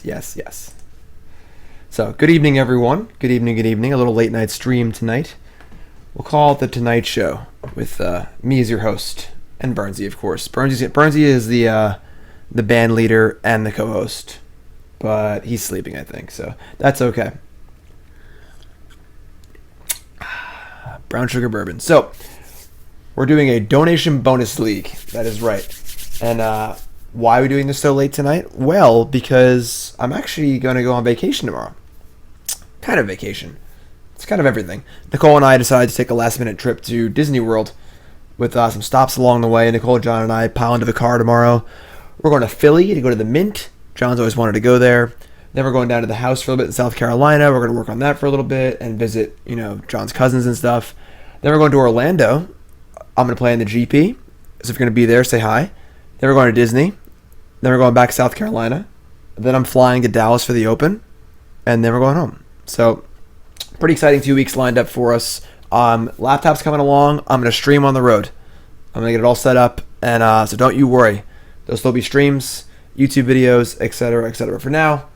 Yes, yes. So, good evening, everyone. Good evening, good evening. A little late night stream tonight. We'll call it the Tonight Show with me as your host and Burnsy, of course. Burnsy is the band leader and the co-host, but he's sleeping, I think, so that's okay. Brown sugar bourbon. So, we're doing a donation bonus league. That is right. And why are we doing this so late tonight? Well, because I'm actually going to go on vacation tomorrow. Kind of vacation. It's kind of everything. Nicole and I decided to take a last-minute trip to Disney World with some stops along the way. Nicole, John, and I pile into the car tomorrow. We're going to Philly to go to the Mint. John's always wanted to go there. Then we're going down to the house for a little bit in South Carolina. We're going to work on that for a little bit and visit, John's cousins and stuff. Then we're going to Orlando. I'm going to play in the GP. So if you're going to be there, say hi. Then we're going to Disney. Then we're going back to South Carolina. Then I'm flying to Dallas for the Open. And then we're going home. So, pretty exciting 2 weeks lined up for us. Laptop's coming along. I'm going to stream on the road. I'm going to get it all set up. And so don't you worry. There'll still be streams, YouTube videos, etc., etc. For now,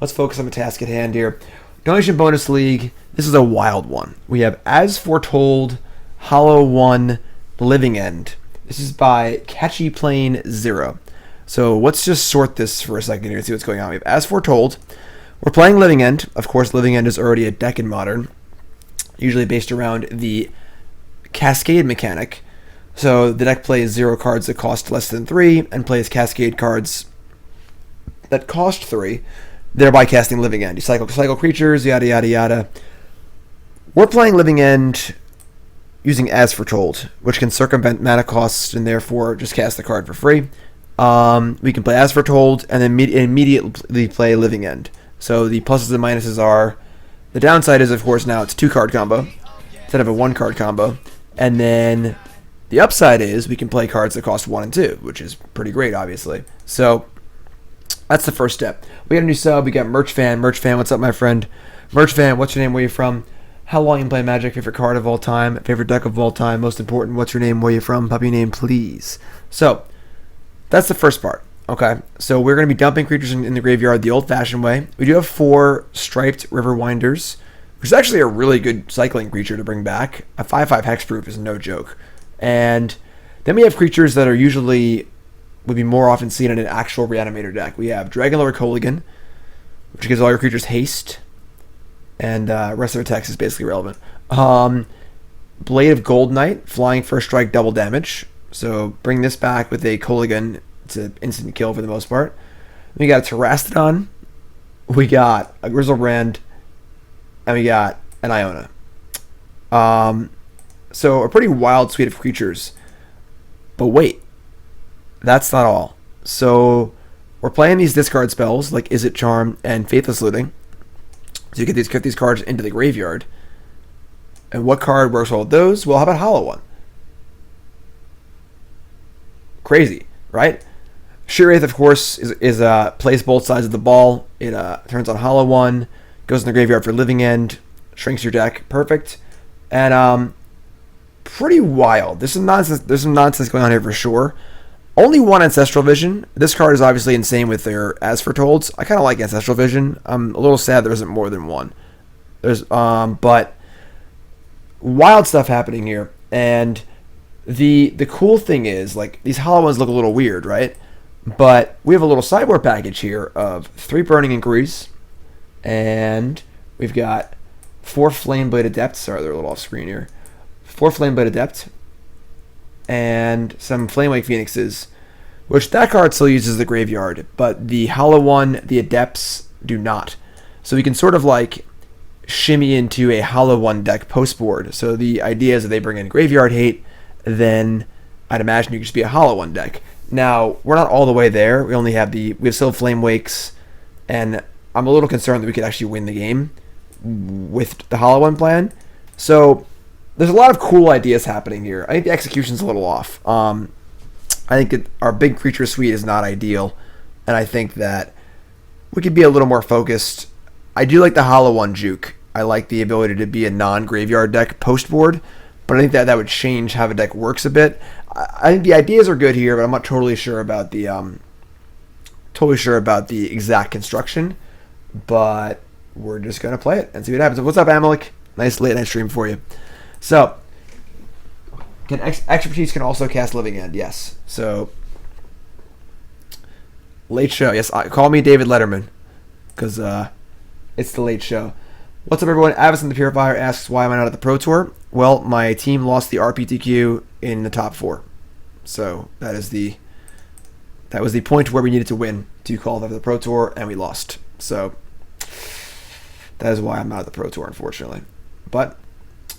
let's focus on the task at hand here. Donation Bonus League. This is a wild one. We have As Foretold, Hollow 1, Living End. This is by Catchy Plane 0. So let's just sort this for a second here and see what's going on. We have As Foretold. We're playing Living End. Of course, Living End is already a deck in Modern, usually based around the Cascade mechanic. So the deck plays 0 cards that cost less than 3 and plays Cascade cards that cost 3, thereby casting Living End. You cycle creatures, yada, yada, yada. We're playing Living End using As Foretold, which can circumvent mana costs and therefore just cast the card for free. We can play As Foretold and then immediately play Living End. So the pluses and minuses are, the downside is, of course, now it's a 2-card combo instead of a 1-card combo. And then the upside is we can play cards that cost 1 and 2, which is pretty great, obviously. So that's the first step. We got a new sub. We got Merch Fan. Merch Fan, what's up, my friend? Merch Fan, what's your name? Where you from? How long you play Magic? Favorite card of all time? Favorite deck of all time? Most important, what's your name? Where you from? Puppy name, please. So that's the first part. Okay, so we're going to be dumping creatures in the graveyard the old-fashioned way. We do have 4 Striped Riverwinders, which is actually a really good cycling creature to bring back. A 5/5 hexproof is no joke. And then we have creatures that are would be more often seen in an actual Reanimator deck. We have Dragonlord Kolaghan, which gives all your creatures haste, and rest of their text is basically irrelevant. Blade of Goldnight, flying first strike, double damage. So bring this back with a Kolaghan. It's an instant kill for the most part. We got a Terastodon, we got a Griselbrand, and we got an Iona. So a pretty wild suite of creatures. But wait, that's not all. So we're playing these discard spells like Izzet Charm and Faithless Looting. So you get these cards into the graveyard. And what card works well with those? Well, how about Hollow 1? Crazy, right? Street Wraith, of course, is plays both sides of the ball. It turns on Hollow 1, goes in the graveyard for Living End, shrinks your deck. Perfect. And pretty wild. There's some nonsense going on here for sure. Only 1 Ancestral Vision. This card is obviously insane with their As Foretold. I kind of like Ancestral Vision. I'm a little sad there isn't more than 1. But wild stuff happening here. And the cool thing is, like, these Hollow ones look a little weird, right? But we have a little sideboard package here of 3 Burning Inquiries, and we've got 4 Flameblade Adept. Sorry, they're a little off screen here. 4 Flameblade Adept, and some Flamewake Phoenixes, which that card still uses the graveyard, but the Hollow one, the Adepts, do not. So we can sort of like shimmy into a Hollow 1 deck post-board. So the idea is that they bring in graveyard hate, then I'd imagine you could just be a Hollow 1 deck. Now, we're not all the way there. We have still Flame Wakes, and I'm a little concerned that we could actually win the game with the Hollow 1 plan. So there's a lot of cool ideas happening here. I think the execution's a little off. I think that our big creature suite is not ideal, and I think that we could be a little more focused. I do like the Hollow 1 juke. I like the ability to be a non-graveyard deck post-board, but I think that would change how the deck works a bit. I think the ideas are good here, but I'm not totally sure about the totally sure about the exact construction, but we're just going to play it and see what happens. What's up, Amalek? Nice late night stream for you. So, expertise can also cast Living End, yes. So, late show. Yes, call me David Letterman, because it's the late show. What's up, everyone? Avison the Purifier asks, why am I not at the Pro Tour? Well, my team lost the RPTQ in the top 4. So, that was the point where we needed to win to qualify for the Pro Tour, and we lost. So, that is why I'm not at the Pro Tour, unfortunately. But,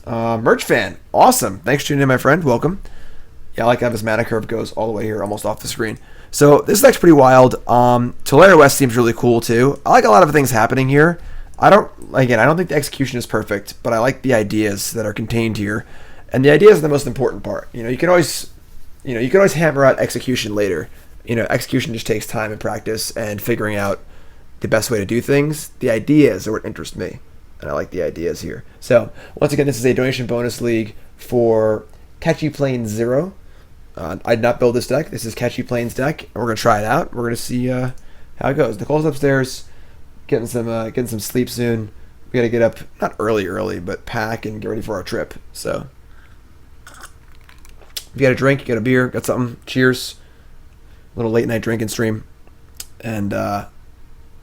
Merch Fan, awesome. Thanks for tuning in, my friend. Welcome. Yeah, I like how this mana curve goes all the way here, almost off the screen. So, this deck's pretty wild. Tolaria West seems really cool, too. I like a lot of things happening here. I don't think the execution is perfect, but I like the ideas that are contained here. And the ideas are the most important part. You can always hammer out execution later. Execution just takes time and practice and figuring out the best way to do things. The ideas are what interest me, and I like the ideas here. So, once again, this is a donation bonus league for Catchy Plains 0. I did not build this deck. This is Catchy Plains deck, and we're going to try it out. We're going to see how it goes. Nicole's upstairs, getting some sleep soon. We got to get up, not early, but pack and get ready for our trip. So, if you got a drink, you got a beer, got something, cheers. A little late night drinking stream. And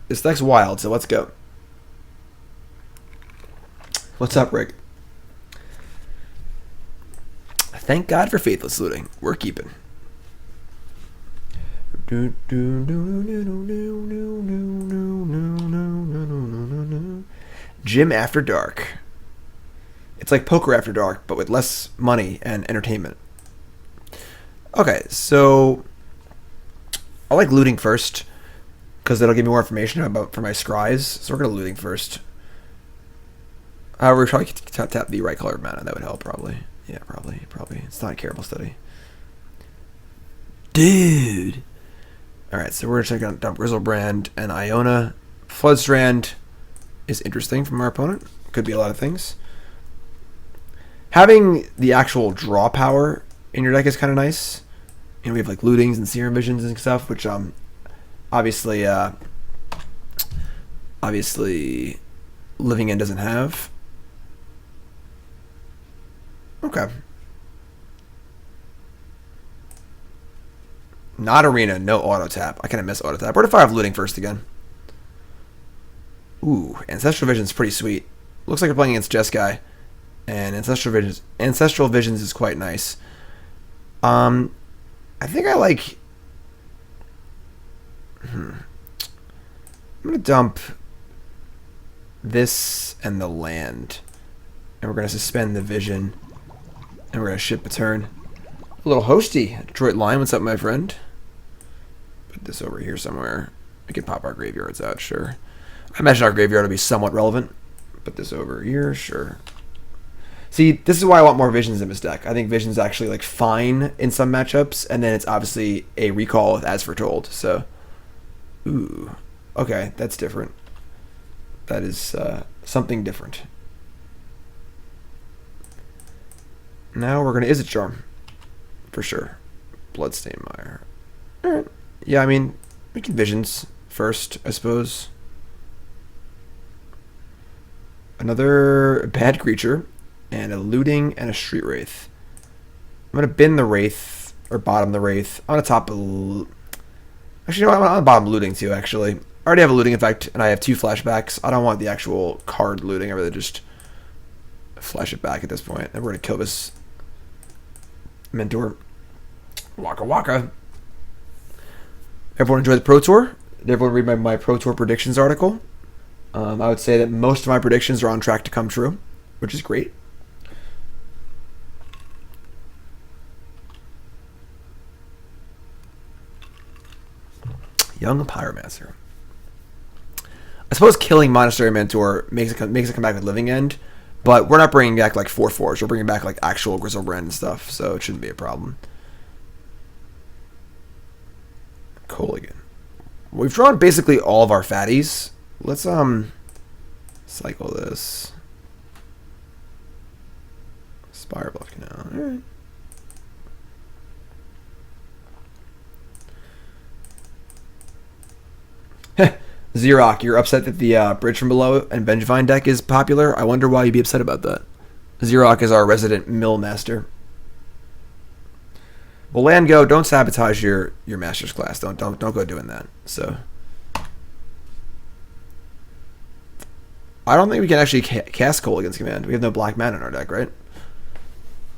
this deck's wild, so let's go. What's up, Rick? Thank God for Faithless Looting. We're keeping. Gym After Dark. It's like poker after dark, but with less money and entertainment. Okay, so I like looting first because that'll give me more information for my scries. So we're gonna looting first. However, we probably tap the right color of mana. That would help, probably. Yeah, probably. It's not a careful study, dude. All right, so we're gonna check out dump Griselbrand and Iona. Floodstrand is interesting from our opponent. Could be a lot of things. Having the actual draw power in your deck is kind of nice. We have like lootings and serum visions and stuff, which obviously Living End doesn't have. Okay. Not Arena, no auto tap. I kind of miss auto tap. What if I have looting first again? Ooh, Ancestral Vision's pretty sweet. Looks like we're playing against Jeskai, and Ancestral Visions is quite nice. I think I like. I'm gonna dump this and the land, and we're gonna suspend the vision, and we're gonna ship a turn. A little hosty, Detroit Lion. What's up, my friend? Put this over here somewhere. We can pop our graveyards out, sure. I imagine our graveyard will be somewhat relevant. Put this over here, sure. See, this is why I want more Visions in this deck. I think Visions actually like fine in some matchups, and then it's obviously a recall with As Foretold. So, ooh, okay, that's different. That is something different. Now we're gonna Izzet Charm, for sure. Bloodstained Mire. All right. Yeah, I mean, we can Visions first, I suppose. Another bad creature. And a looting and a Street Wraith. I'm going to bin the Wraith, or bottom the Wraith. I'm going to top actually, no, I'm on bottom looting too, actually. I already have a looting effect, and I have 2 flashbacks. I don't want the actual card looting. I rather just flash it back at this point. And we're going to kill this Mentor. Waka waka. Everyone enjoy the Pro Tour? Did everyone read my Pro Tour predictions article? I would say that most of my predictions are on track to come true, which is great. Young Pyromancer. I suppose killing Monastery Mentor makes it come back with Living End, but we're not bringing back like 4/4s. We're bringing back like actual Griselbrand and stuff, so it shouldn't be a problem. Kolaghan. We've drawn basically all of our fatties. Let's cycle this. Spirebluff Canal. All right. Xerox, you're upset that the Bridge from Below and Vengevine deck is popular? I wonder why you'd be upset about that. Xerox is our resident mill master. Well, land go. Don't sabotage your master's class. Don't go doing that. So, I don't think we can actually cast Kolaghan's Command. We have no black mana in our deck, right?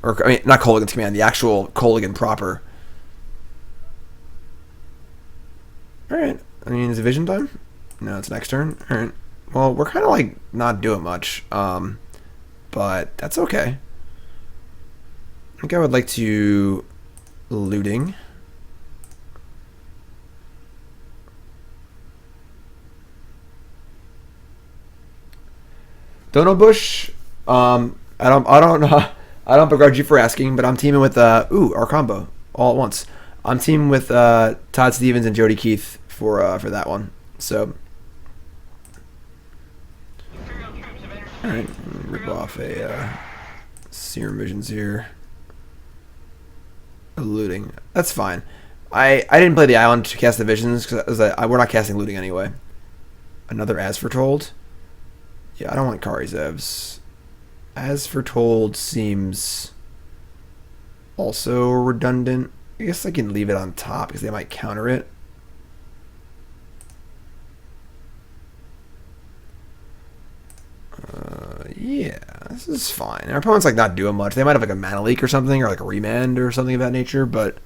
Or I mean, not Kolaghan's Command. The actual Kolaghan proper. All right. I mean, is it vision time? No, it's next turn. All right. Well, we're kind of like not doing much, but that's okay. I think I would like to looting. Dono Bush. I don't begrudge you for asking, but I'm teaming with our combo all at once. I'm teaming with Todd Stevens and Jody Keith for that one. So, all right, rip off a Serum Visions here. Looting. That's fine. I didn't play the island to cast the visions because we're not casting looting anyway. Another As Foretold. Yeah, I don't want Kari Zevs. As Foretold seems also redundant. I guess I can leave it on top because they might counter it. Yeah, this is fine. Our opponent's like not doing much. They might have like a mana leak or something, or like a remand or something of that nature, but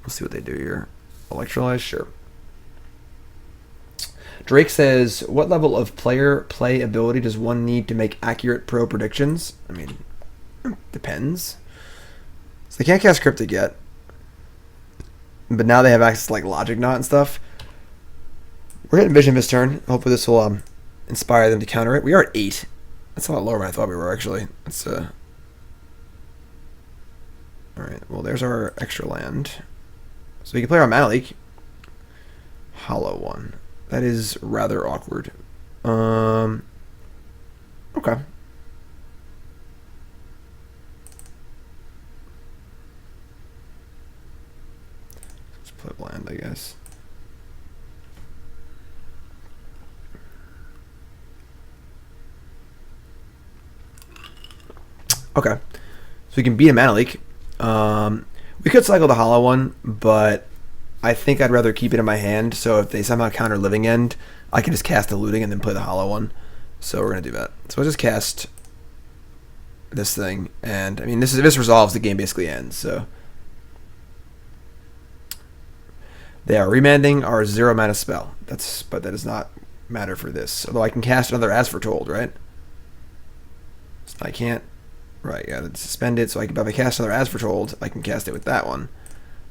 we'll see what they do here. Electrolyze, sure. Drake says, what level of player play ability does one need to make accurate pro predictions? I mean, depends. So they can't cast Cryptic yet, but now they have access to like Logic Knot and stuff. We're hitting Vision this turn. Hopefully this will inspire them to counter it. We are at 8. That's a lot lower than I thought we were, actually. That's Alright, well, there's our extra land. So we can play our Mana Leak. Hollow one. That is rather awkward. Okay. Let's play land, I guess. Okay, so we can beat a Mana Leak. We could cycle the Hollow one, but I think I'd rather keep it in my hand, so if they somehow counter Living End, I can just cast the Looting and then play the Hollow one. So we're going to do that. So I'll just cast this thing, and I mean, if this resolves, the game basically ends, so. They are remanding our 0 mana spell. But that does not matter for this. Although I can cast another As Foretold, right? So I can't. Right, yeah, that's suspended, so if I cast another As Foretold, I can cast it with that one.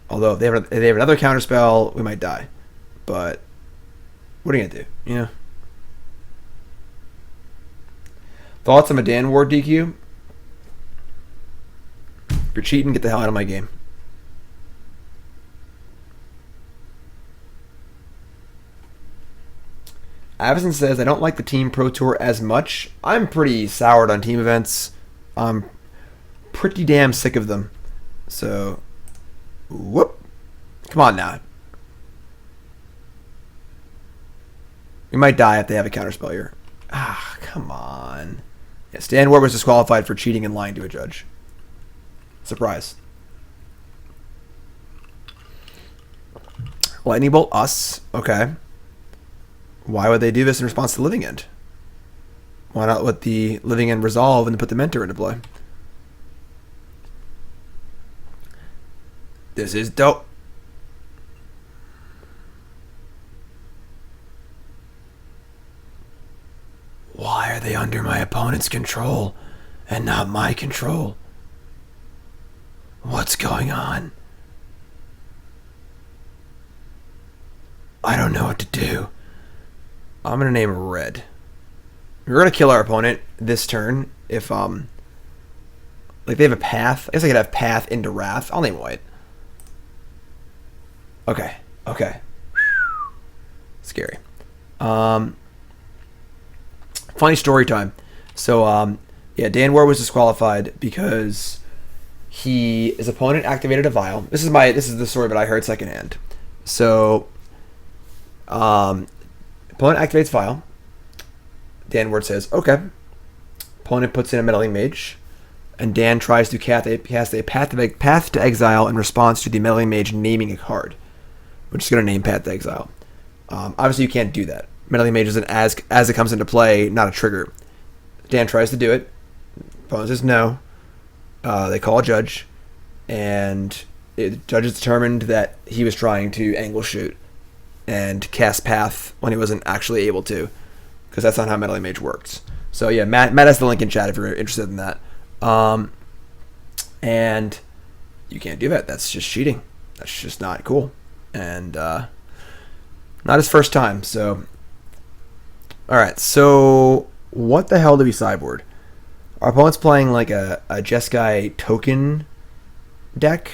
Although if they have another counterspell, we might die. But what are you gonna do? You know. Thoughts on a Dan Ward DQ? If you're cheating, get the hell out of my game. Avison says, I don't like the Team Pro Tour as much. I'm pretty soured on team events. I'm pretty damn sick of them. So, whoop. Come on now. We might die if they have a counterspell here. Ah, come on. Yes, Dan Ward was disqualified for cheating and lying to a judge. Surprise. Lightning Bolt us. Okay. Why would they do this in response to Living End? Why not let the Living End resolve and put the Mentor into play? This is dope. Why are they under my opponent's control and not my control? What's going on? I don't know what to do. I'm going to name Red. We're going to kill our opponent this turn if, like, they have a path. I guess I could have path into Wrath. I'll name White. Okay. Okay. Scary. Funny story time. So, yeah, Dan Ward was disqualified because his opponent activated a vial. This is the story, but I heard secondhand. So, Opponent activates file. Dan Ward says, okay. Opponent puts in a Meddling Mage. And Dan tries to cast a Path to Exile in response to the Meddling Mage naming a card. We're just going to name Path to Exile. Obviously, you can't do that. Meddling Mage is an as it comes into play, not a trigger. Dan tries to do it. Opponent says no. They call a judge. And the judge is determined that he was trying to angle shoot and cast Path when he wasn't actually able to, because that's not how Meddling Mage works. So yeah, Matt has the link in chat if you're interested in that. And you can't do that. That's just cheating. That's just not cool. And not his first time. So, all right. So what the hell do we sideboard? Our opponent's playing like a Jeskai token deck.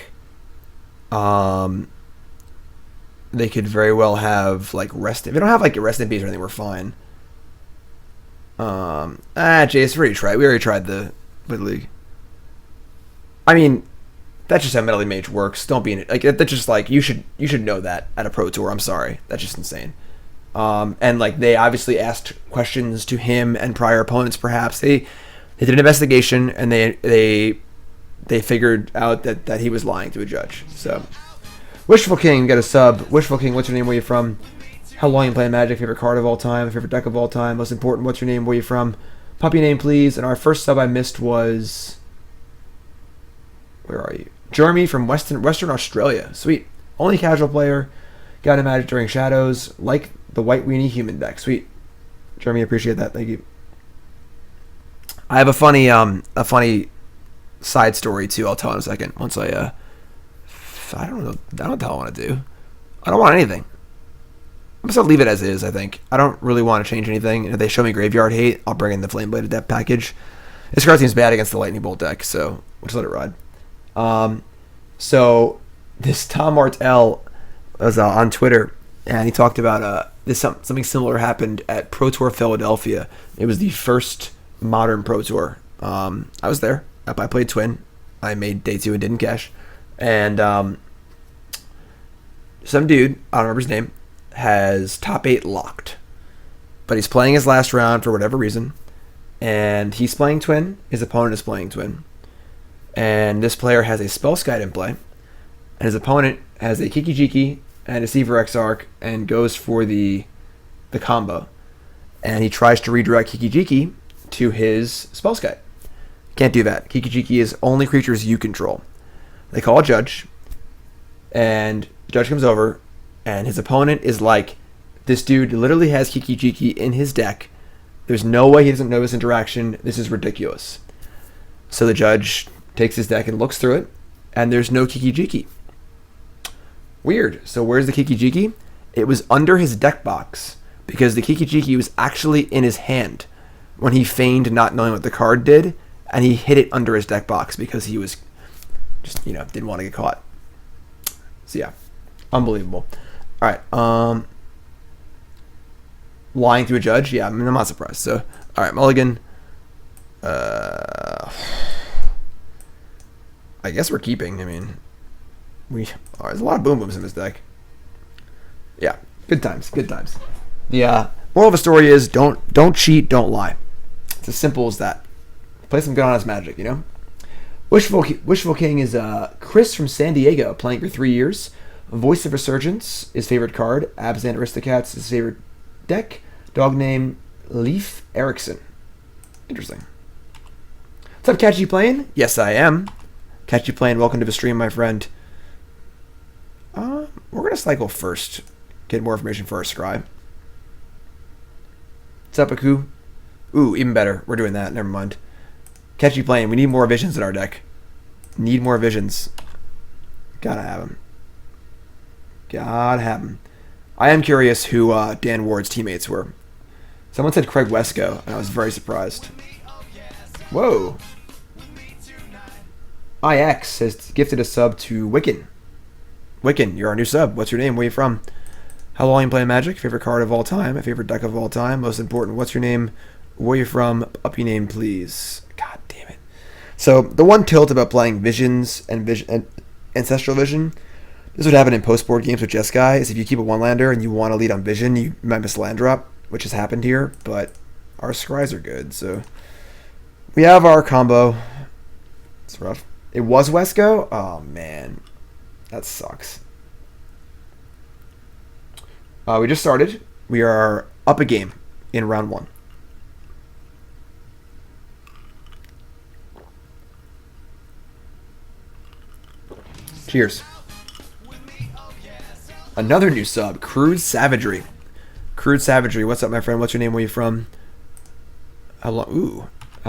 They could very well have like rest. If they don't have like a rest in peace or anything, we're fine. Jace, we already tried the League. I mean, that's just how Meddling Mage works. Don't be in it. Like that's just like you should know that at a Pro Tour. I'm sorry, that's just insane. And like they obviously asked questions to him and prior opponents. Perhaps they did an investigation and they figured out that he was lying to a judge. So, Wishful King got a sub. Wishful King, what's your name? Where you from? How long you playing Magic? Favorite card of all time? Favorite deck of all time? Most important, what's your name? Where you from? Puppy name, please. And our first sub I missed was... Where are you? Jeremy from Western Australia. Sweet. Only casual player. Got into Magic during Shadows. Like the White Weenie human deck. Sweet. Jeremy, appreciate that. Thank you. I have a funny side story too. I'll tell in a second. Once I don't know. I don't know what I want to do. I don't want anything. I'm just going to leave it as is, I think. I don't really want to change anything. And if they show me Graveyard Hate, I'll bring in the Flameblade Adept package. This card seems bad against the Lightning Bolt deck, so we'll just let it ride. So this Tom Martell was on Twitter, and he talked about something similar happened at Pro Tour Philadelphia. It was the first modern Pro Tour. I was there. I played Twin. I made day 2 and didn't cash. And some dude, I don't remember his name, has top 8 locked. But he's playing his last round for whatever reason. And he's playing Twin. His opponent is playing Twin. And this player has a Spellskite in play. And his opponent has a Kiki-Jiki and a Seaver Exarch and goes for the combo. And he tries to redirect Kiki-Jiki to his Spellskite. Can't do that. Kiki-Jiki is only creatures you control. They call a judge. And the judge comes over. And his opponent is like, this dude literally has Kiki-Jiki in his deck. There's no way he doesn't know this interaction. This is ridiculous. So the judge takes his deck and looks through it, and there's no Kiki-Jiki. Weird. So where's the Kiki-Jiki? It was under his deck box, because the Kiki-Jiki was actually in his hand when he feigned not knowing what the card did, and he hid it under his deck box because he was just, didn't want to get caught. So yeah, unbelievable. All right, lying to a judge? Yeah, I'm not surprised. So, all right, Mulligan. I guess we're keeping. I mean, there's a lot of boom booms in this deck. Yeah, good times. The moral of the story is don't cheat, don't lie. It's as simple as that. Play some good honest Magic, Wishful King is Chris from San Diego, playing for 3 years. Voice of Resurgence, his favorite card. Abzan Aristocats, his favorite deck. Dog name Leif Erikson. Interesting. What's up, Catchy Playing? Yes, I am. Catchy Playing, welcome to the stream, my friend. We're going to cycle first. Get more information for our scribe. What's up, Aku? Ooh, even better. We're doing that. Never mind. Catchy Playing, we need more visions in our deck. Need more visions. Gotta have them. I am curious who Dan Ward's teammates were. Someone said Craig Wesco, and I was very surprised. Whoa. IX has gifted a sub to Wiccan. Wiccan, you're our new sub. What's your name? Where are you from? How long you playing Magic? Favorite card of all time? Favorite deck of all time? Most important, what's your name? Where are you from? Up your name, please. God damn it. So, the one tilt about playing Visions and Ancestral Vision, This would happen in post-board games with Jeskai, is if you keep a one-lander and you want to lead on Vision, you might miss land drop, which has happened here, but our scries are good, so... We have our combo. It's rough. It was Wesco? Oh, man. That sucks. We just started. We are up a game in round 1. Cheers. Another new sub, Crude Savagery. Crude Savagery, what's up, my friend? What's your name? Where you from? How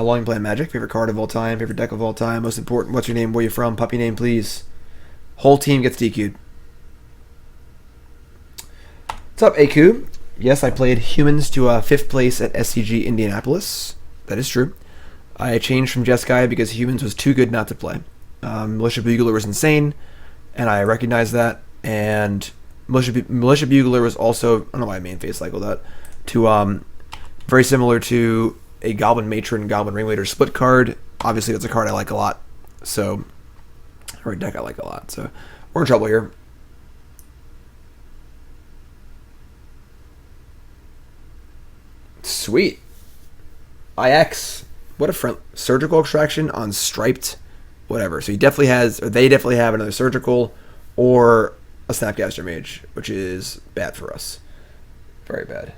long you playing Magic? Favorite card of all time? Favorite deck of all time? Most important, what's your name? Where you from? Puppy name, please. Whole team gets DQ'd. What's up, Aku? Yes, I played Humans to 5th place at SCG Indianapolis. That is true. I changed from Jeskai because Humans was too good not to play. Militia Bugler was insane, and I recognized that. And Militia Bugler was also, I don't know why I main phase cycled that, to very similar to a Goblin Matron, Goblin Ringleader split card. Obviously, that's a card I like a lot. So, or a deck I like a lot. So, we're in trouble here. Sweet. IX. What a friend. Surgical Extraction on Striped. Whatever. So he definitely has, or they definitely have another Surgical or a Snapcaster Mage, which is bad for us. Very bad.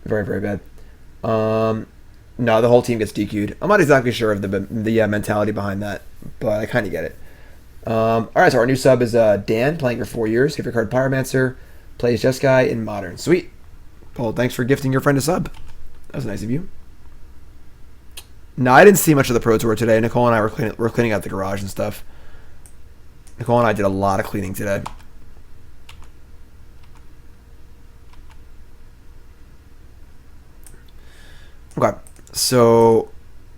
Very, very bad. No, the whole team gets DQ'd. I'm not exactly sure of the mentality behind that, but I kind of get it. Alright, so our new sub is Dan, playing for 4 years. Favorite card, Pyromancer. Plays Jeskai in Modern. Sweet. Well, thanks for gifting your friend a sub. That was nice of you. No, I didn't see much of the Pro Tour today. Nicole and I were cleaning out the garage and stuff. Nicole and I did a lot of cleaning today. Okay, so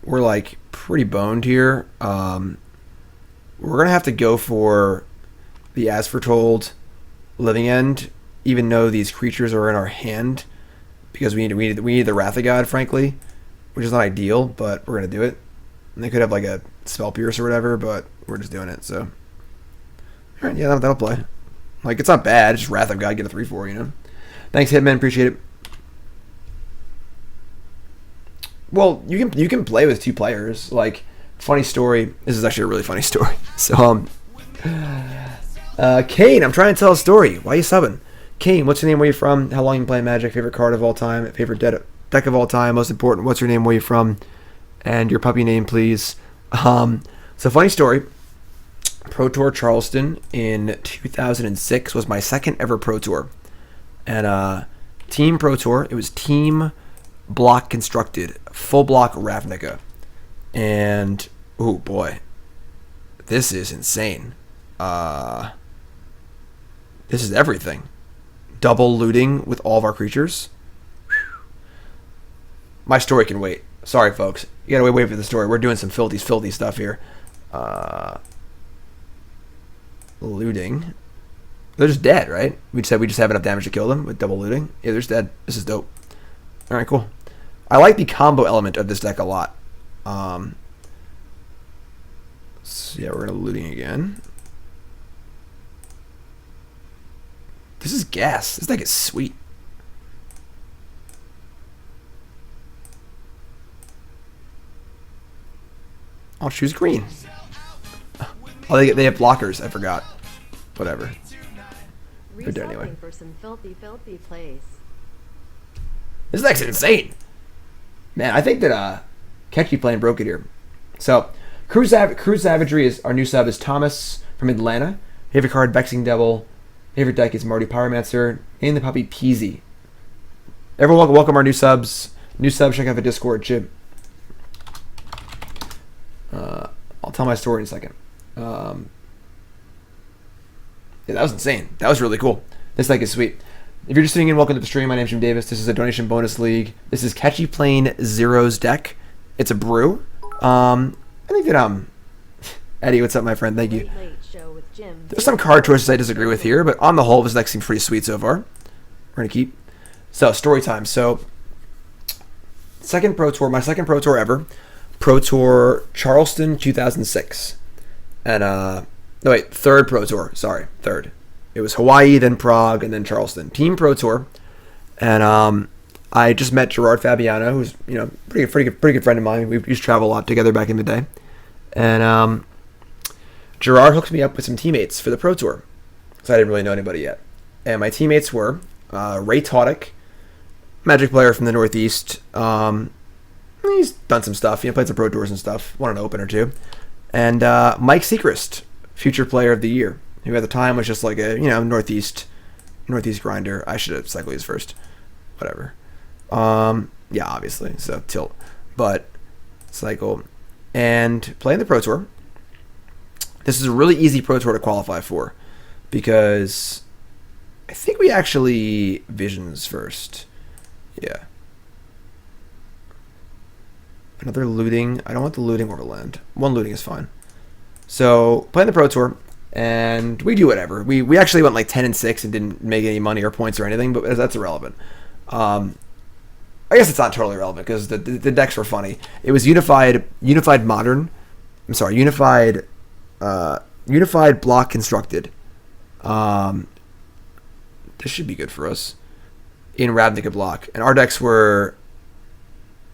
we're like pretty boned here. We're gonna have to go for the As Foretold Living End, even though these creatures are in our hand, because we need the Wrath of God, frankly, which is not ideal, but we're gonna do it. And they could have like a Spell Pierce or whatever, but we're just doing it. So, all right, yeah, that'll play. Like, it's not bad. It's just Wrath of God, get a 3/4, you know. Thanks, Hitman. Appreciate it. Well, you can play with 2 players. Like, funny story. This is actually a really funny story. So, Kane, I'm trying to tell a story. Why are you subbing? Kane, what's your name? Where you from? How long you playing Magic? Favorite card of all time? Favorite deck of all time? Most important, what's your name? Where you from? And your puppy name, please. So, funny story. Pro Tour Charleston in 2006 was my second ever Pro Tour. And Team Pro Tour, it was Team Block Constructed, full block Ravnica. And, oh boy, this is insane. This is everything. Double looting with all of our creatures. Whew. My story can wait. Sorry, folks. You gotta wait for the story. We're doing some filthy stuff here. Looting. They're just dead, right? We said we just have enough damage to kill them with double looting. Yeah, they're just dead. This is dope. Alright, cool. I like the combo element of this deck a lot. So yeah, we're gonna looting again. This is gas. This deck is sweet. I'll choose green. Oh, they have blockers. I forgot. Whatever. They're dead anyway. For some filthy plays. This deck's insane. Man, I think that Ketchy playing broke it here. So, Cruise Savagery is our new sub is Thomas from Atlanta. Favorite card, Vexing Devil. Favorite deck is Marty Pyromancer. And the puppy Peasy. Everyone welcome our new subs. New subs, check out the Discord, Chip. I'll tell my story in a second. Yeah, that was insane. That was really cool. This deck is sweet. If you're just tuning in, welcome to the stream. My name's Jim Davis. This is a donation bonus league. This is Catchy Plane Zero's deck. It's a brew. I think that Eddie, what's up, my friend? Thank you. There's some card choices I disagree with here, but on the whole, this deck seems pretty sweet so far. We're gonna keep. So story time. So second Pro Tour, my second Pro Tour ever. Pro Tour Charleston 2006. And no wait, third Pro Tour. Sorry, third. It was Hawaii, then Prague, and then Charleston. Team Pro Tour. And I just met Gerard Fabiano, who's pretty good friend of mine. We used to travel a lot together back in the day. And Gerard hooked me up with some teammates for the Pro Tour. So I didn't really know anybody yet. And my teammates were Ray Todick, Magic player from the Northeast. He's done some stuff. Played some Pro Tours and stuff. Won an Open or two. And Mike Seacrest, future player of the year, who at the time was just like a Northeast grinder. I should have cycled his first. Whatever. Yeah, obviously. So tilt. But cycle. And playing the Pro Tour. This is a really easy Pro Tour to qualify for. Because I think we actually Visions first. Yeah. Another looting. I don't want the looting overland. One looting is fine. So, playing the Pro Tour, and we do whatever. We actually went like 10-6 and didn't make any money or points or anything, but that's irrelevant. I guess it's not totally relevant because the decks were funny. It was Unified Modern. I'm sorry, Unified Block Constructed. This should be good for us. In Ravnica Block. And our decks were...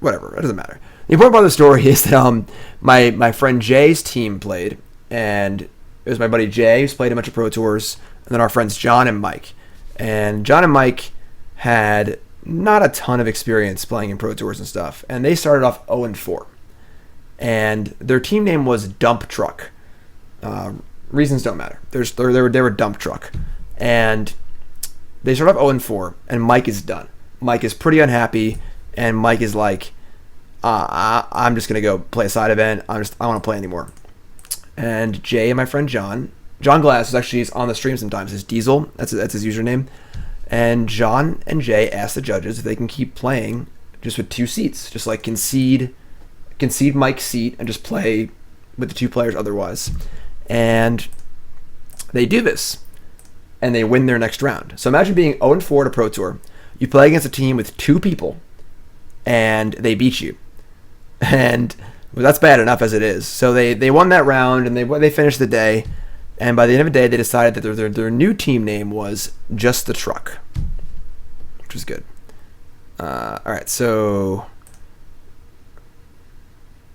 Whatever, it doesn't matter. The important part of the story is that my friend Jay's team played, and it was my buddy Jay who's played a bunch of Pro Tours, and then our friends John and Mike. And John and Mike had not a ton of experience playing in Pro Tours and stuff, and they started off 0-4. And their team name was Dump Truck. Reasons don't matter. They were Dump Truck. And they started off 0-4, and Mike is done. Mike is pretty unhappy, and Mike is like, I'm just going to go play a side event. I don't want to play anymore. And Jay and my friend John Glass is actually on the stream sometimes. Is Diesel. That's his username. And John and Jay asked the judges if they can keep playing just with 2 seats. Just like concede Mike's seat and just play with the 2 players otherwise. And they do this. And they win their next round. So imagine being 0-4 to Pro Tour. You play against a team with 2 people. And they beat you. And well, that's bad enough as it is. So they won that round, and they finished the day. And by the end of the day, they decided that their new team name was Just the Truck, which was good. All right, so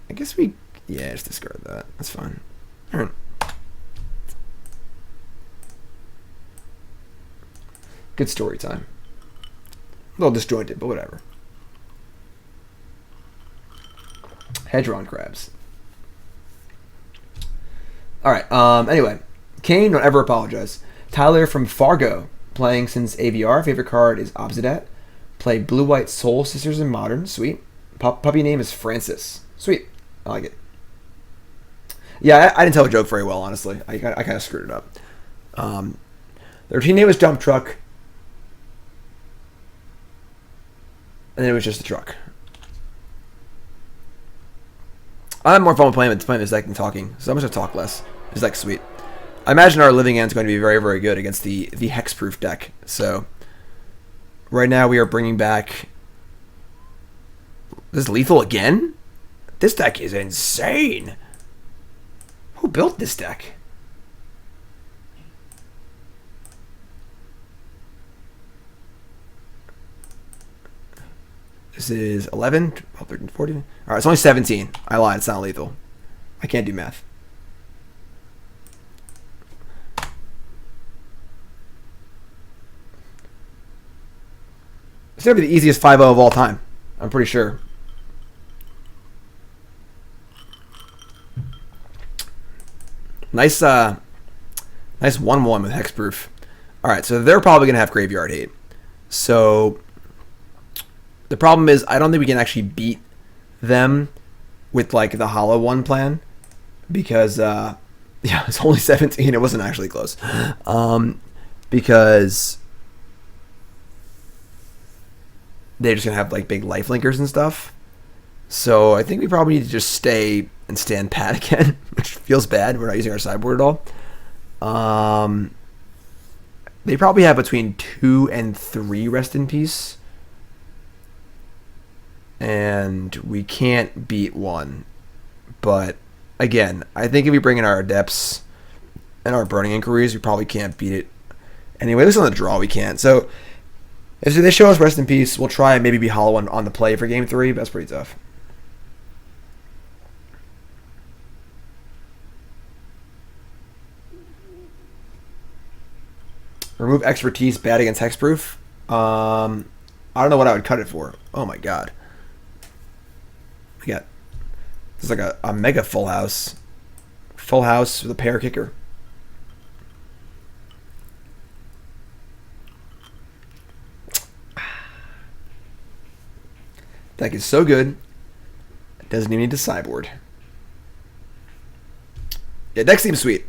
I guess just discard that. That's fine. All right. Good story time. A little disjointed, but whatever. Hedron crabs. Alright, anyway. Kane, don't ever apologize. Tyler from Fargo, playing since AVR. Favorite card is Obsidat. Play Blue-White Soul Sisters in Modern. Sweet. Puppy name is Francis. Sweet. I like it. Yeah, I didn't tell a joke very well, honestly. I kind of screwed it up. Their team name was Dump Truck. And then it was just the truck. I have more fun playing this deck than talking, so I'm just going to talk less. This deck's sweet. I imagine our living end's going to be very, very good against the hexproof deck. So, right now we are bringing back... This is lethal again? This deck is insane! Who built this deck? This is 11, 12, 13, 14. All right, it's only 17. I lied. It's not lethal. I can't do math. It's going to be the easiest 5-0 of all time. I'm pretty sure. Nice 1-1 with hexproof. All right, so they're probably going to have graveyard hate. So... The problem is, I don't think we can actually beat them with, like, the Hollow One plan. Because, yeah, it's only 17. It wasn't actually close. Because they're just going to have, like, big life linkers and stuff. So I think we probably need to just stay and stand pat again. Which feels bad. We're not using our sideboard at all. They probably have between 2 and 3 Rest in Peace. And we can't beat 1. But, again, I think if we bring in our Adepts and our Burning Inquiries, we probably can't beat it Anyway, at least on the draw we can't. So if they show us Rest in Peace, we'll try and maybe be hollow on the play for game 3, but that's pretty tough. Remove Expertise, bad against Hexproof. I don't know what I would cut it for. Oh my god. We got, this is like a mega full house. Full house with a pair kicker. Deck is so good, it doesn't even need to sideboard. Yeah, deck seems sweet.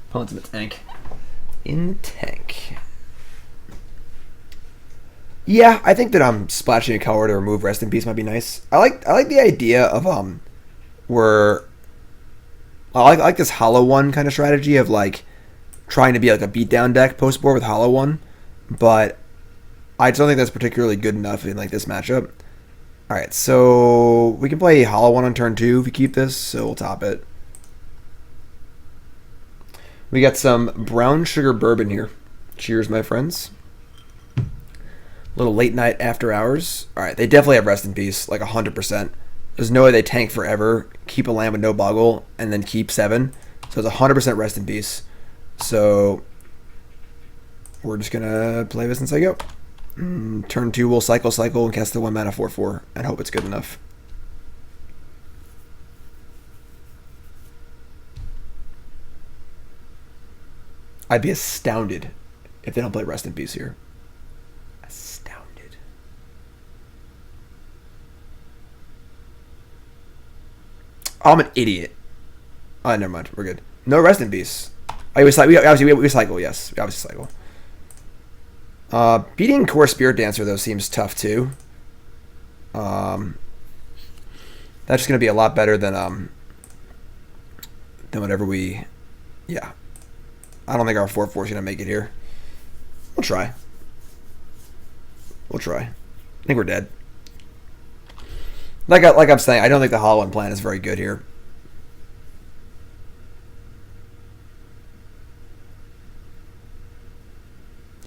Opponent's in the tank. In the tank. Yeah, I think that splashing a color to remove Rest in Peace might be nice. I like the idea of where I like this hollow one kind of strategy of like trying to be like a beatdown deck post board with hollow one, but I just don't think that's particularly good enough in like this matchup. All right, so we can play hollow one on turn 2 if we keep this, so we'll top it. We got some brown sugar bourbon here. Cheers, my friends. Little late night after hours. All right, they definitely have Rest in Peace, like 100%. There's no way they tank forever, keep a land with no boggle, and then keep 7. So it's 100% Rest in Peace. So we're just gonna play this since I go. Turn 2, we'll cycle, and cast the 1 mana 4/4, and hope it's good enough. I'd be astounded if they don't play Rest in Peace here. Astounded. Oh, I'm an idiot. Oh, never mind. We're good. No Rest in Peace. We cycle, yes. We obviously cycle. Beating Core Spirit Dancer, though, seems tough, too. That's just going to be a lot better than whatever we... Yeah. I don't think our 4/4 is going to make it here. We'll try. I think we're dead. Like I'm saying, I don't think the hollow one plan is very good here.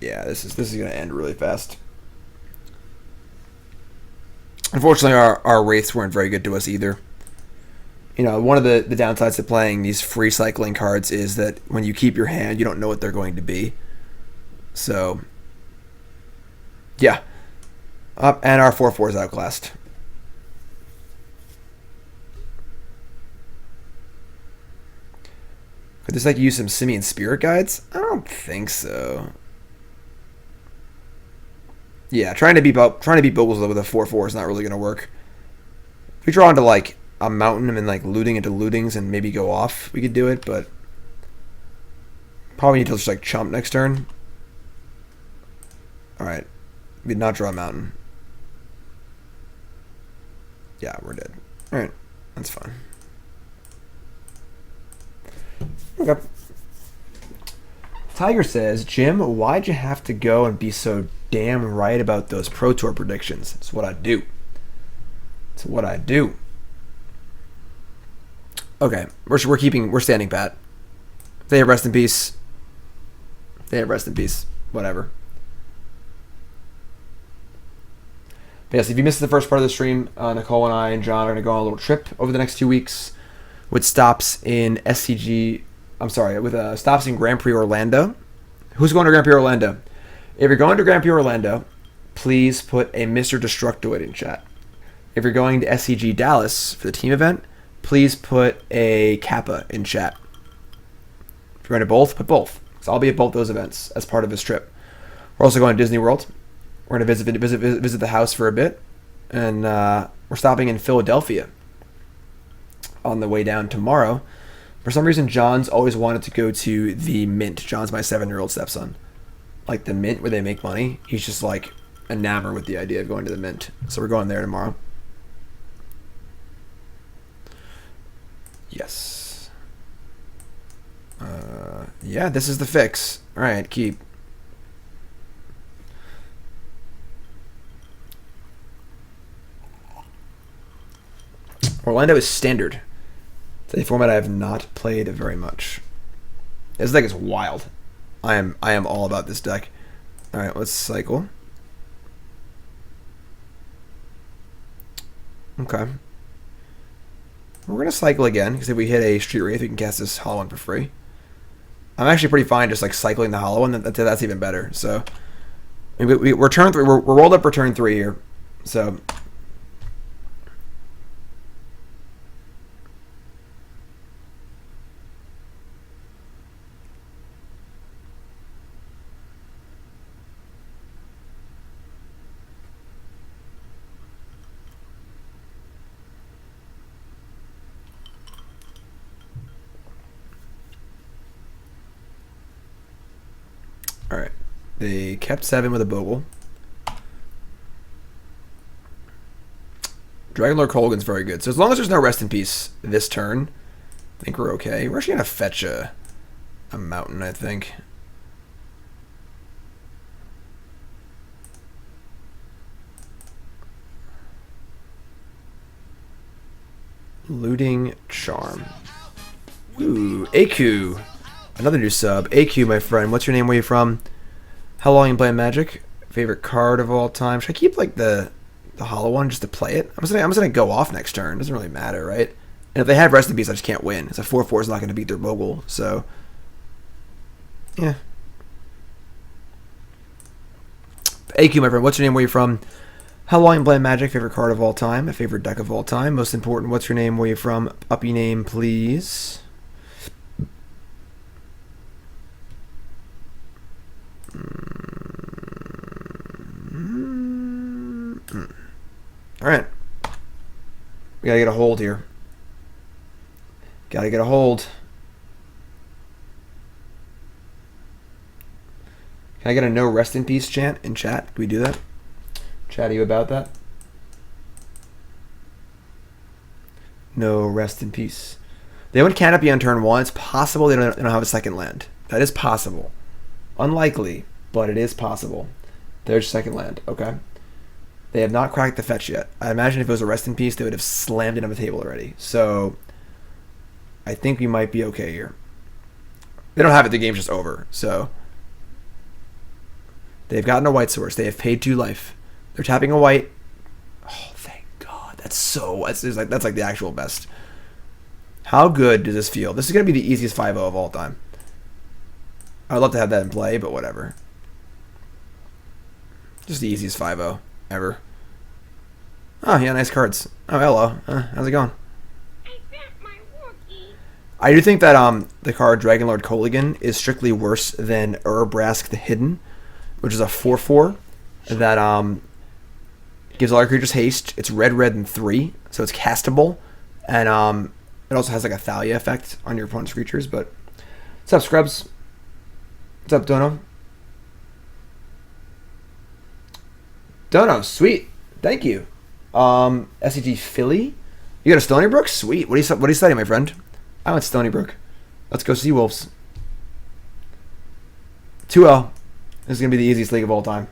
Yeah, this is going to end really fast. Unfortunately, our Wraiths weren't very good to us either. You know, one of the downsides to playing these free cycling cards is that when you keep your hand, you don't know what they're going to be. So, yeah. And our 4/4 is outclassed. Could this like use some Simian Spirit Guides? I don't think so. Yeah, trying to beat Boggles with a 4/4 is not really going to work. If we draw into like a mountain and then like looting into lootings and maybe go off, we could do it, but probably need to just like chump next turn. Alright. We did not draw a mountain. Yeah, we're dead. Alright. That's fine. Okay. Tiger says, Jim, why'd you have to go and be so damn right about those Pro Tour predictions? It's what I do. It's what I do. Okay, we're standing pat. They have Rest in Peace. Whatever. But yes, if you missed the first part of the stream, Nicole and I and John are going to go on a little trip over the next 2 weeks with stops in SCG. I'm sorry, with stops in Grand Prix Orlando. Who's going to Grand Prix Orlando? If you're going to Grand Prix Orlando, please put a Mr. Destructoid in chat. If you're going to SCG Dallas for the team event, please put a Kappa in chat. If you're going to both, put both. So I'll be at both those events as part of this trip. We're also going to Disney World. We're going to visit the house for a bit. And we're stopping in Philadelphia on the way down tomorrow. For some reason, John's always wanted to go to the Mint. John's my 7-year-old stepson. Like the Mint where they make money. He's just like enamored with the idea of going to the Mint. So we're going there tomorrow. Yes. Yeah, this is the fix. Alright, keep. Orlando is standard. It's a format I have not played very much. This deck is wild. I am all about this deck. All right, let's cycle. Okay. We're gonna cycle again because if we hit a Street Wraith, we can cast this hollow one for free. I'm actually pretty fine just like cycling the hollow one. That's even better. So we're turn 3. We're rolled up for turn 3 here. So. Alright. They kept 7 with a Bogle. Dragonlord Kolaghan's very good. So as long as there's no Rest in Peace this turn, I think we're okay. We're actually going to fetch a mountain, I think. Looting Charm. Ooh, Aku. Another new sub. AQ, my friend. What's your name? Where you from? How long you playing Magic? Favorite card of all time? Should I keep like the hollow one just to play it? I'm just gonna go off next turn. Doesn't really matter, right? And if they have Rest in Peace, I just can't win. It's a 4/4 is not gonna beat their Bogle, so yeah. AQ, my friend. What's your name? Where you from? How long you playing Magic? Favorite card of all time? A favorite deck of all time? Most important. What's your name? Where you from? Uppy name, please. Alright. We gotta get a hold here. Gotta get a hold. Can I get a no rest in peace chant in chat? Can we do that? Chat, are you about that? No rest in peace. They went Canopy on turn 1. It's possible they don't have a second land. That is possible. Unlikely, but it is possible. There's second land. Okay. They have not cracked the fetch yet. I imagine if it was a Rest in Peace, they would have slammed it on the table already. So I think we might be okay here. They don't have it. The game's just over. So they've gotten a white source. They have paid 2 life. They're tapping a white. Oh, thank God. That's like the actual best. How good does this feel? This is going to be the easiest 5-0 of all time. I'd love to have that in play, but whatever. Just the easiest 5-0 ever. Oh, yeah, nice cards. Oh, hello. How's it going? I do think that the card Dragonlord Kolaghan is strictly worse than Urbrask the Hidden, which is a 4/4 that gives all our creatures haste. It's red, and 3, so it's castable, and it also has like a Thalia effect on your opponent's creatures. But what's up, Scrubs? What's up, Dono? Dono, sweet. Thank you. SEG Philly? You got a Stony Brook? Sweet. What are you studying, my friend? I went Stony Brook. Let's go Seawolves. 2-0. This is going to be the easiest league of all time.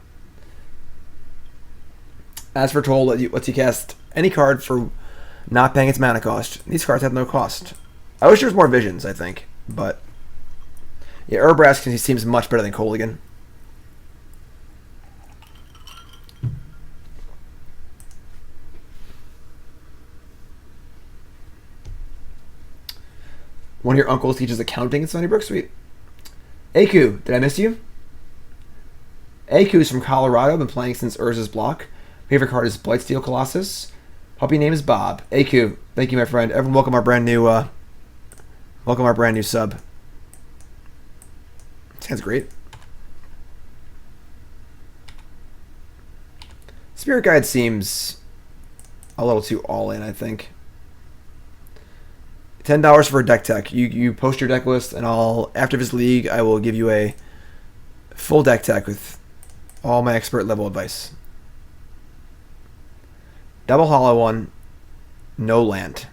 As Foretold, lets you cast any card for not paying its mana cost. These cards have no cost. I wish there was more visions, I think. But yeah, Urbrask seems much better than Kolaghan. One of your uncles teaches accounting at Stony Brook. Sweet. Aku, did I miss you? Aku's from Colorado. Been playing since Urza's block. Favorite card is Blightsteel Colossus. Puppy name is Bob. Aku, thank you, my friend. Everyone, welcome our brand new sub. Sounds great. Spirit Guide seems a little too all in, I think. $10 for a deck tech. You post your deck list, and after this league, I will give you a full deck tech with all my expert level advice. Double hollow one, no land.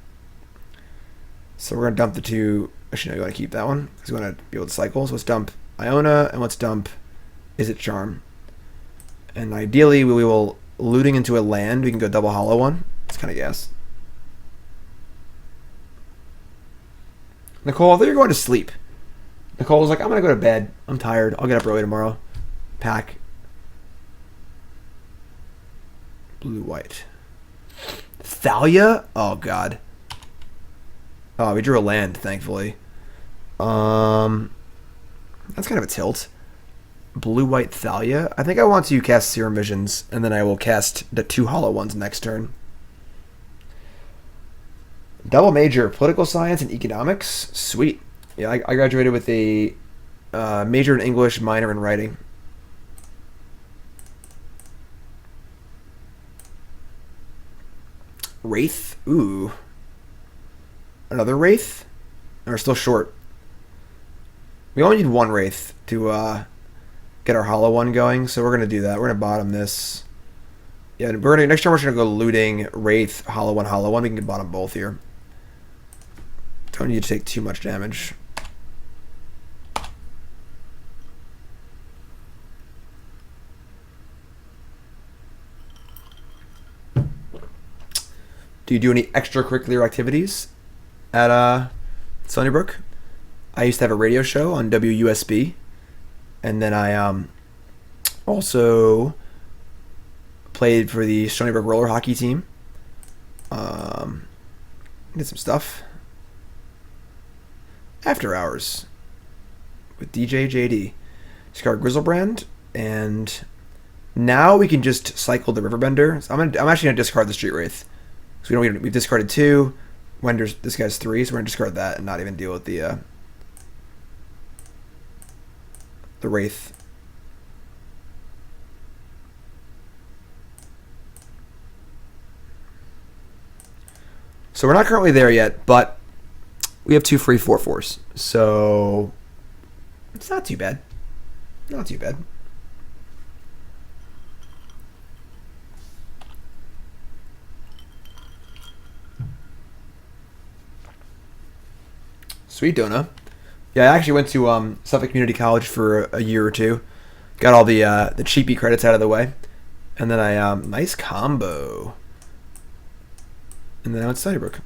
So we're gonna dump the 2. Actually, no, you want to keep that one because we want to be able to cycle. So let's dump Iona and let's dump Izzet Charm. And ideally, we will looting into a land. We can go double hollow one. It's kind of gas. Nicole, I thought you were going to sleep. Nicole was like, I'm going to go to bed. I'm tired. I'll get up early tomorrow. Pack. Blue-white. Thalia? Oh, God. Oh, we drew a land, thankfully. That's kind of a tilt. Blue-white Thalia. I think I want to cast Serum Visions, and then I will cast the 2 hollow ones next turn. Double major, political science and economics. Sweet. Yeah, I graduated with a major in English, minor in writing. Wraith. Ooh. Another Wraith? And we're still short. We only need 1 Wraith to get our hollow one going, so we're going to do that. We're going to bottom this. Yeah, we're gonna next turn we're just going to go looting, Wraith, hollow one. We can bottom both here. Don't need to take too much damage. Do you do any extracurricular activities at Stony Brook? I used to have a radio show on WUSB, and then I also played for the Stony Brook roller hockey team. Did some stuff. After hours with DJ JD. Discard Griselbrand, and now we can just cycle the Riverbender. So I'm actually gonna discard the Street Wraith. So we've discarded 2. Wender's this guy's 3, so we're gonna discard that and not even deal with the Wraith. So we're not currently there yet, but we have 2 free 4/4s, so it's not too bad. Not too bad. Sweet Dona. Yeah, I actually went to Suffolk Community College for a year or 2. Got all the cheapy credits out of the way, and then I nice combo. And then I went to Stony Brook.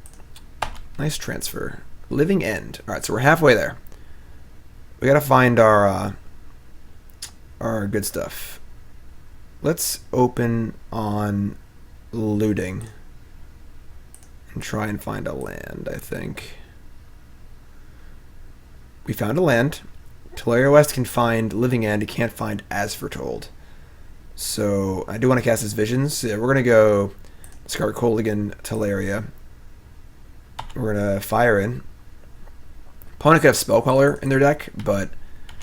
Nice transfer. Living End. All right, so we're halfway there. We gotta find our good stuff. Let's open on looting and try and find a land. I think we found a land. Tolaria West can find Living End. He can't find As Foretold. So I do want to cast his Visions. So yeah, we're gonna go discard Kolaghan, Tolaria. We're gonna fire in. Opponent could have Spellcaller in their deck, but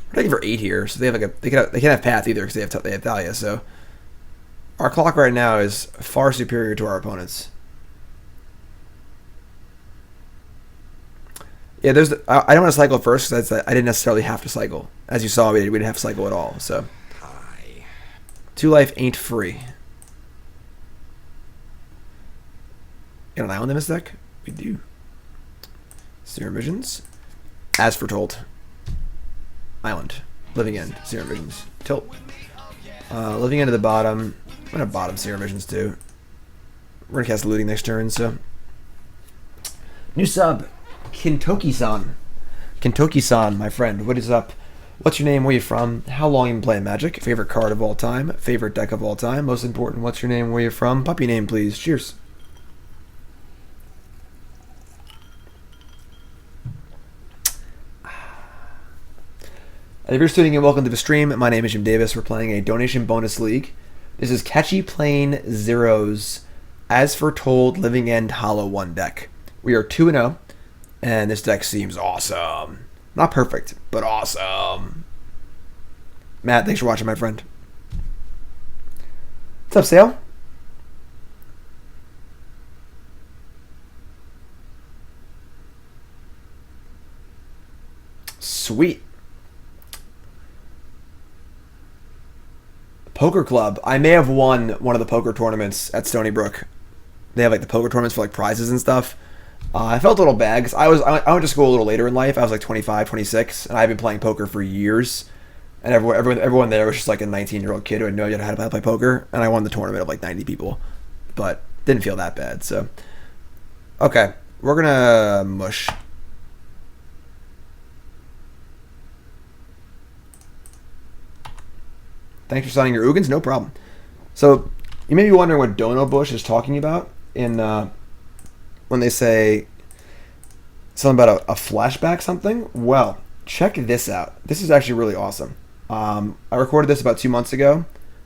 we're taking for 8 here, so they have like they can't have Path either because they have Thalia. So our clock right now is far superior to our opponents. Yeah, I don't want to cycle first because I didn't necessarily have to cycle. As you saw, we didn't have to cycle at all. So 2 life ain't free. Got an island in this deck? We do. Serum Visions. As Foretold. Island. Living End. Serum Visions. Tilt. Living End to the bottom. I'm going to bottom Serum Visions too. We're going to cast Looting next turn, so. New sub. Kintoki-san. Kintoki-san, my friend. What is up? What's your name? Where you from? How long you been playing Magic? Favorite card of all time? Favorite deck of all time? Most important, what's your name? Where you from? Puppy name, please. Cheers. If you're tuning in, welcome to the stream. My name is Jim Davis. We're playing a donation bonus league. This is Catchy Plain Zeros As Foretold Living End Hollow 1 deck. We are 2-0, and this deck seems awesome. Not perfect, but awesome. Matt, thanks for watching, my friend. What's up, Sale? Sweet. Poker Club. I may have won one of the poker tournaments at Stony Brook. They have like the poker tournaments for like prizes and stuff. I felt a little bad because I went to school a little later in life. I was like 25, 26, and I've been playing poker for years. And everyone there was just like a 19-year-old kid who had no idea how to play poker. And I won the tournament of like 90 people, but didn't feel that bad. So, okay, we're gonna mush. Thanks for signing your Ugins. No problem. So you may be wondering what Dono Bush is talking about in when they say something about a flashback something. Well, check this out. This is actually really awesome. I recorded this about 2 months ago.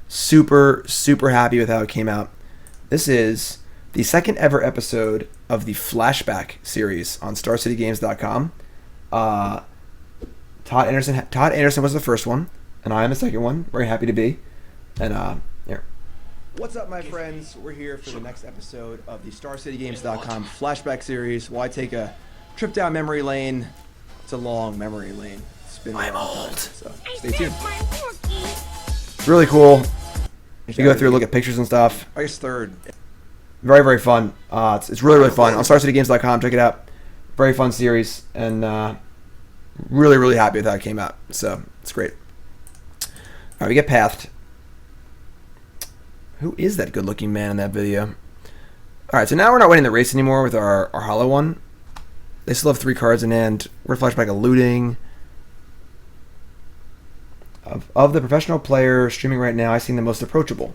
Super, super happy with how it came out. This is the second ever episode of the Flashback series on StarCityGames.com. Todd Anderson was the first one, and I am the second one. Very happy to be. And here. What's up, my friends? We're here for the next episode of the StarCityGames.com Flashback series. Why take a trip down memory lane? It's a long memory lane. It's been a long time, so stay tuned. It's really cool. You go through and look at pictures and stuff. I guess third. Very, very fun. It's really, really fun. On StarCityGames.com, check it out. Very fun series, and really, really happy with how it came out. So, it's great. All right, we get pathed. Who is that good-looking man in that video? All right, so now we're not winning the race anymore with our hollow one. They still have 3 cards in hand. We're flashback of looting. Of the professional players streaming right now, I seem the most approachable.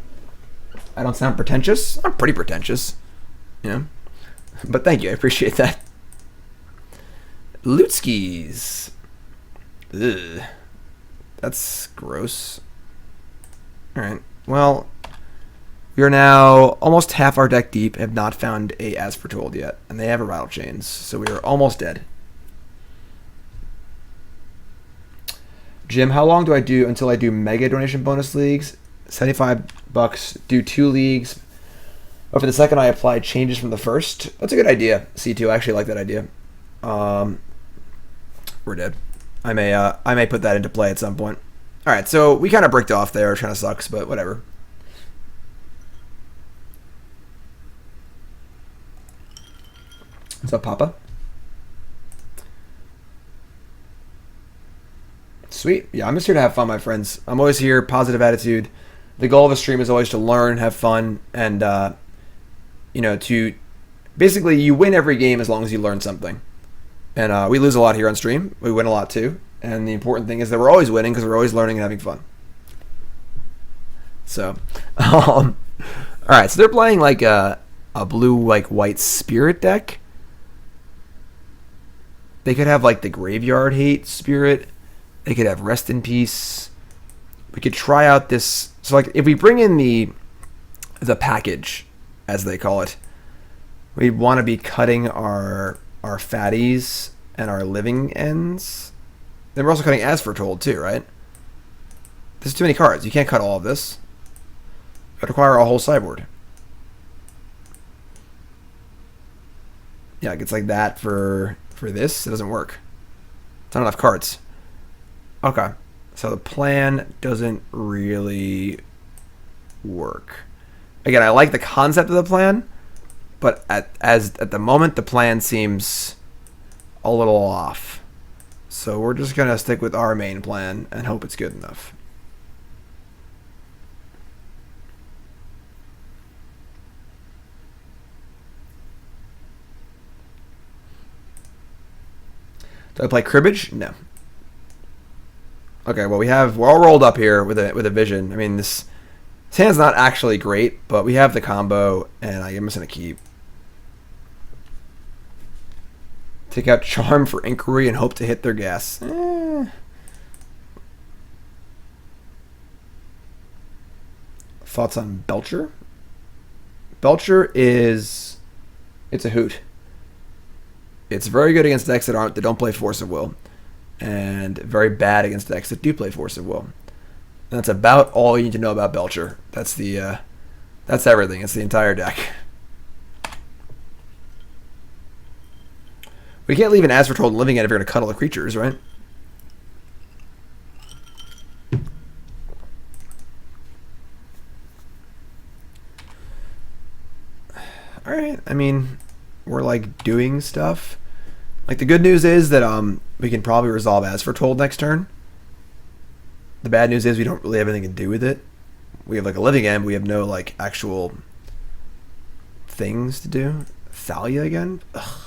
I don't sound pretentious. I'm pretty pretentious, you know. But thank you, I appreciate that. Loot skis. Ugh. That's gross. Alright, well, we are now almost half our deck deep, have not found a As Foretold yet, and they have a Rattle Chains, so we are almost dead. Jim, how long do I do until I do mega donation bonus leagues? $75, do 2 leagues. But for the second I apply changes from the first. That's a good idea, C2. I actually like that idea. We're dead. I may put that into play at some point. Alright, so we kind of bricked off there, which kind of sucks, but whatever. What's up, Papa? Sweet. Yeah, I'm just here to have fun, my friends. I'm always here, positive attitude. The goal of a stream is always to learn, have fun, and, you know, to... Basically, you win every game as long as you learn something. And we lose a lot here on stream. We win a lot, too. And the important thing is that we're always winning because we're always learning and having fun. So, alright, so they're playing, like, a blue, like, white spirit deck. They could have, like, the Graveyard Hate Spirit. They could have Rest in Peace. We could try out this. So, like, if we bring in the package, as they call it, we'd want to be cutting our fatties and our living ends. Then we're also cutting As Foretold, too, right? This is too many cards. You can't cut all of this. It would require a whole sideboard. Yeah, it gets like that for this. It doesn't work. It's not enough cards. Okay, so the plan doesn't really work. Again, I like the concept of the plan, but at the moment, the plan seems a little off. So we're just going to stick with our main plan and hope it's good enough. Do I play Cribbage? No. Okay, well we're all rolled up here with a vision. I mean this hand's not actually great, but we have the combo, and I'm just gonna keep. Take out Charm for Inquiry and hope to hit their gas. Thoughts on Belcher? Belcher it's a hoot. It's very good against decks that don't play Force of Will, and very bad against decks that do play Force of Will. And that's about all you need to know about Belcher. That's everything. It's the entire deck. We can't leave an As Foretold living end if you're going to cut all the creatures, right? Alright, I mean, we're like doing stuff. Like the good news is that we can probably resolve As Foretold next turn. The bad news is we don't really have anything to do with it. We have like a living end, but we have no like actual things to do. Thalia again? Ugh.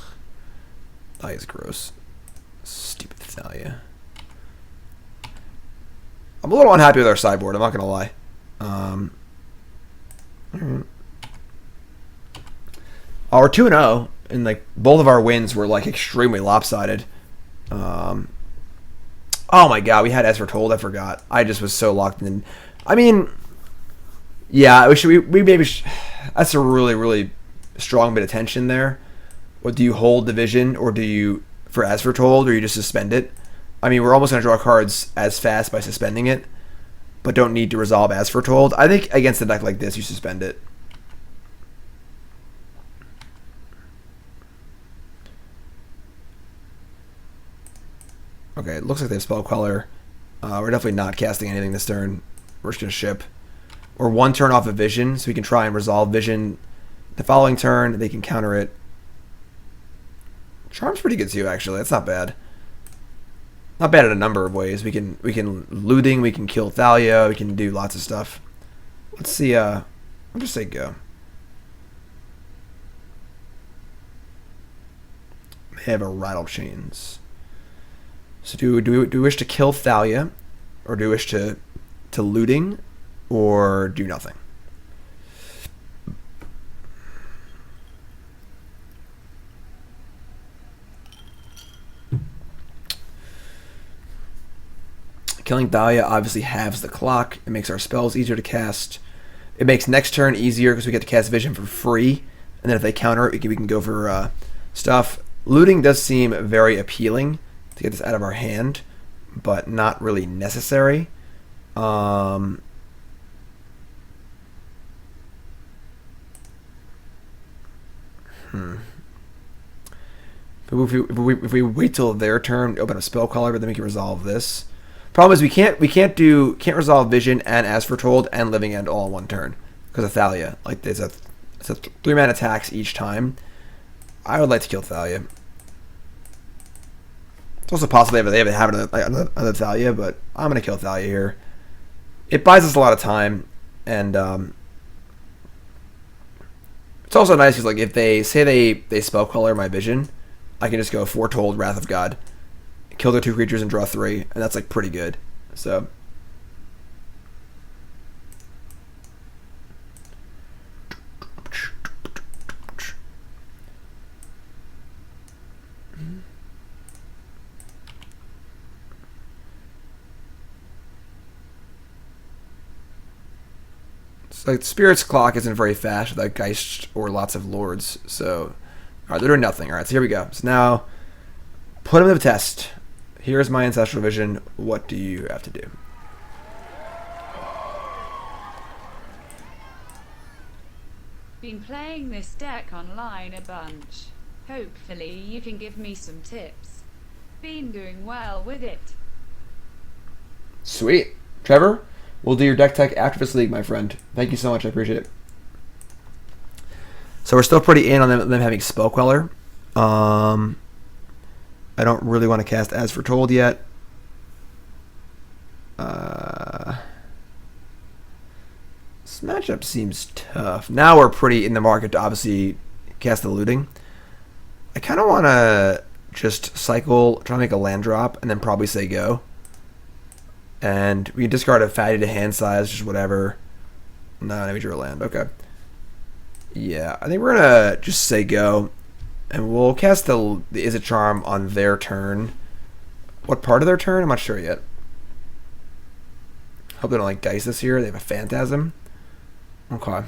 Thalia's gross. Stupid Thalia. I'm a little unhappy with our sideboard. I'm not gonna lie. Alright. We're 2-0, and like both of our wins were like extremely lopsided. Oh my god, we had As Foretold. I forgot. I just was so locked in. I mean, yeah, we maybe that's a really strong bit of tension there. What do you hold the vision, or do you for As Foretold, or you just suspend it? I mean, we're almost gonna draw cards as fast by suspending it, but don't need to resolve As Foretold. I think against a deck like this, you suspend it. Okay, it looks like they have Spell Queller. We're definitely not casting anything this turn. We're just going to ship. We're 1 turn off of Vision, so we can try and resolve Vision. The following turn, they can counter it. Charm's pretty good too, actually. That's not bad. Not bad in a number of ways. We can looting, we can kill Thalia, we can do lots of stuff. Let's see, I'll just say go. They have a Rattle Chains. So do we wish to kill Thalia, or do we wish to looting, or do nothing? Killing Thalia obviously halves the clock. It makes our spells easier to cast. It makes next turn easier because we get to cast Vision for free, and then if they counter it, we can go for stuff. Looting does seem very appealing to get this out of our hand, but not really necessary. If we wait till their turn, open a spell caller, but then we can resolve this. Problem is we can't resolve Vision and As Foretold and Living End all in one turn because of Thalia. Like it's a 3-mana attacks each time. I would like to kill Thalia. It's also possible they have another Thalia, but I'm going to kill Thalia here. It buys us a lot of time, and it's also nice because like if they say they spell color my Vision, I can just go Foretold, Wrath of God, kill their 2 creatures and draw 3, and that's like pretty good. So like Spirit's Clock isn't very fast without Geist or lots of Lords. So, alright, they're doing nothing. Alright, so here we go. So now, put them to the test. Here's my Ancestral Vision. What do you have to do? Been playing this deck online a bunch. Hopefully you can give me some tips. Been doing well with it. Sweet. Trevor? We'll do your deck tech after this league, my friend. Thank you so much. I appreciate it. So we're still pretty in on them having Spell Queller. I don't really want to cast As Foretold yet. This matchup seems tough. Now we're pretty in the market to obviously cast the looting. I kind of want to just cycle, try to make a land drop, and then probably say go. And we can discard a fatty to hand size, just whatever. No, we drew a land. Okay. Yeah, I think we're going to just say go. And we'll cast the Izzet Charm on their turn. What part of their turn? I'm not sure yet. Hope they don't like dice this year. They have a Phantasm. Okay.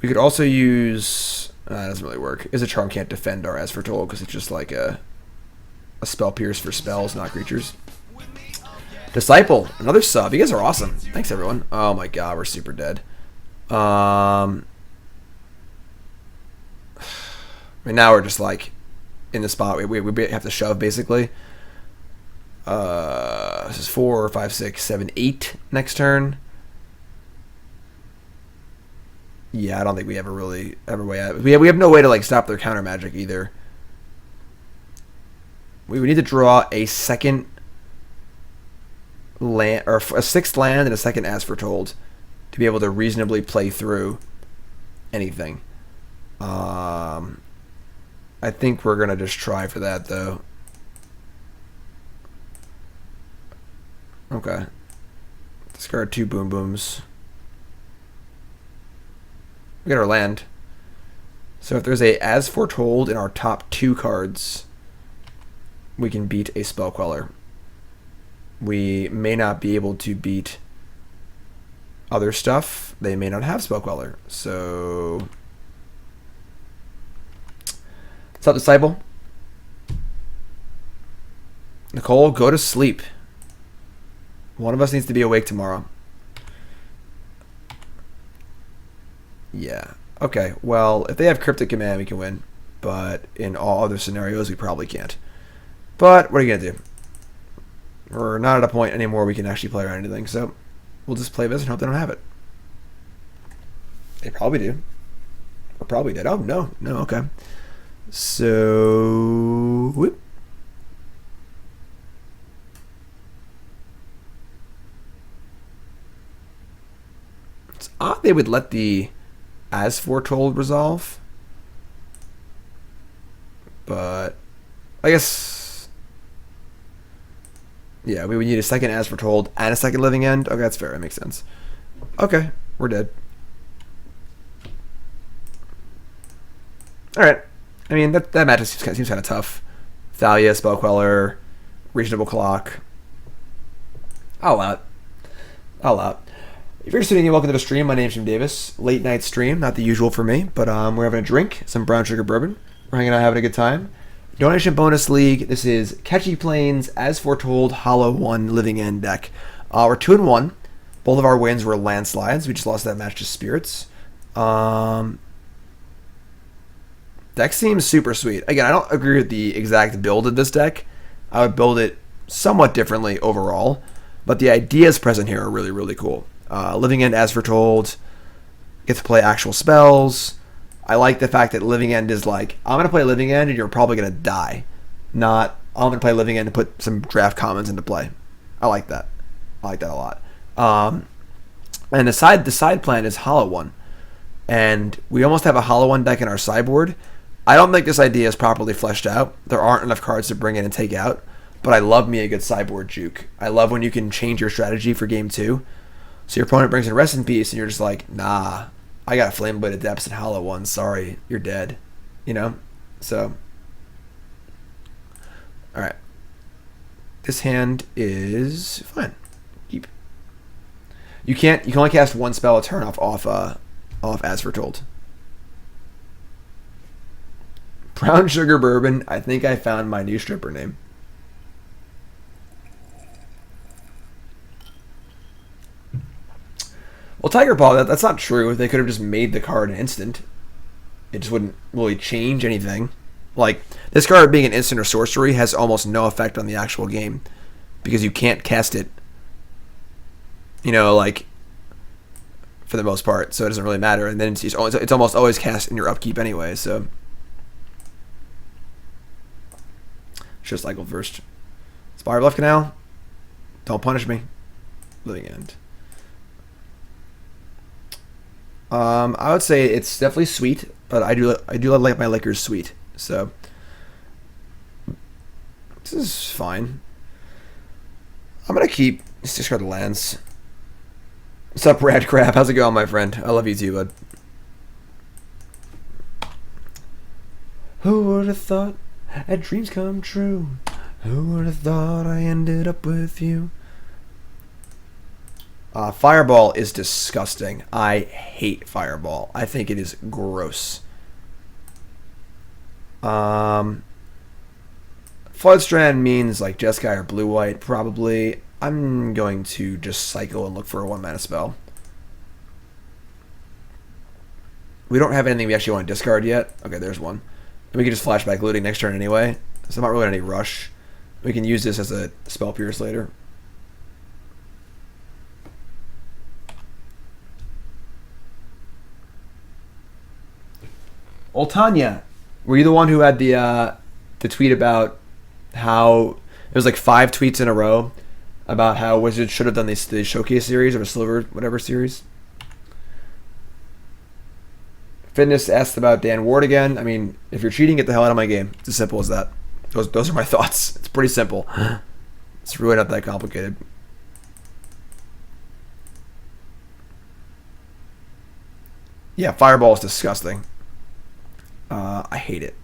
We could also use... that doesn't really work. Izzet Charm can't defend our As Foretold because it's just like a spell pierce for spells, not creatures. Disciple, another sub. You guys are awesome. Thanks, everyone. Oh my god, we're super dead. Right now we're just like in the spot. We have to shove basically. This is 4, 5, 6, 7, 8 next turn. Yeah, I don't think we ever way out. We have no way to like stop their counter magic either. We would need to draw a second land, or a 6th land and a second As Foretold to be able to reasonably play through anything. I think we're gonna just try for that though. Okay. Discard 2 Boom Booms. We got our land. So if there's a As Foretold in our top 2 cards, we can beat a Spell Queller. We may not be able to beat other stuff. They may not have Spell Queller. So what's up, Disciple? Nicole, go to sleep. One of us needs to be awake tomorrow. Yeah. Okay, well, if they have Cryptic Command, we can win. But in all other scenarios, we probably can't. But what are you going to do? We're not at a point anymore we can actually play around anything, so we'll just play this and hope they don't have it. They probably do. Or probably did. Oh, no. No, okay. So... whoop. It's odd they would let the As Foretold resolve. But I guess, yeah, we would need a second As Foretold and a second Living End. Okay, that's fair. That makes sense. Okay, we're dead. All right. I mean, that match seems kind of tough. Thalia, Spell Queller, Reasonable Clock. I'll allow it. I'll allow it. If you're interested in welcome to the stream, my name's Jim Davis. Late night stream, not the usual for me, but we're having a drink, some brown sugar bourbon. We're hanging out, having a good time. Donation bonus league. This is Catchy Plains, As Foretold, Hollow 1, Living End deck. We're 2-1. Both of our wins were landslides. We just lost that match to Spirits. Deck seems super sweet. Again, I don't agree with the exact build of this deck. I would build it somewhat differently overall, but the ideas present here are really, really cool. Living End, As Foretold, get to play actual spells. I like the fact that Living End is like, I'm going to play Living End and you're probably going to die. Not, I'm going to play Living End and put some draft commons into play. I like that. I like that a lot. And the side plan is Hollow 1. And we almost have a Hollow 1 deck in our sideboard. I don't think this idea is properly fleshed out. There aren't enough cards to bring in and take out. But I love me a good sideboard juke. I love when you can change your strategy for game 2. So your opponent brings in Rest in Peace and you're just like, nah, I got a Flameblade Adept and Hollow 1. Sorry, you're dead. You know? So, alright. This hand is fine. Keep. You can only cast one spell a turn off As Foretold. Brown Sugar Bourbon. I think I found my new stripper name. Well, Tiger Paw, that's not true. They could have just made the card an instant. It just wouldn't really change anything. Like, this card being an instant or sorcery has almost no effect on the actual game. Because you can't cast it, you know, like, for the most part. So it doesn't really matter. And then it's almost always cast in your upkeep anyway, so. Should cycle first. Spirebluff Canal. Don't punish me. Living End. I would say it's definitely sweet, but I do like my liquors sweet. So this is fine. I'm gonna keep discard the lands. What's up, Rad Crap? How's it going, my friend? I love you too, bud. Who would have thought that dreams come true? Who would have thought I ended up with you? Fireball is disgusting. I hate Fireball. I think it is gross. Floodstrand means like Jeskai or Blue-White, probably. I'm going to just cycle and look for a 1-mana spell. We don't have anything we actually want to discard yet. Okay, there's one. We can just flashback looting next turn anyway. So I'm not really in any rush. We can use this as a spell pierce later. Well, Tanya, were you the one who had the tweet about how it was like 5 tweets in a row about how Wizards should have done the showcase series or a silver whatever series? Fitness asked about Dan Ward again. I mean, if you're cheating, get the hell out of my game. It's as simple as that. Those are my thoughts. It's pretty simple. It's really not that complicated. Yeah, Fireball is disgusting. I hate it.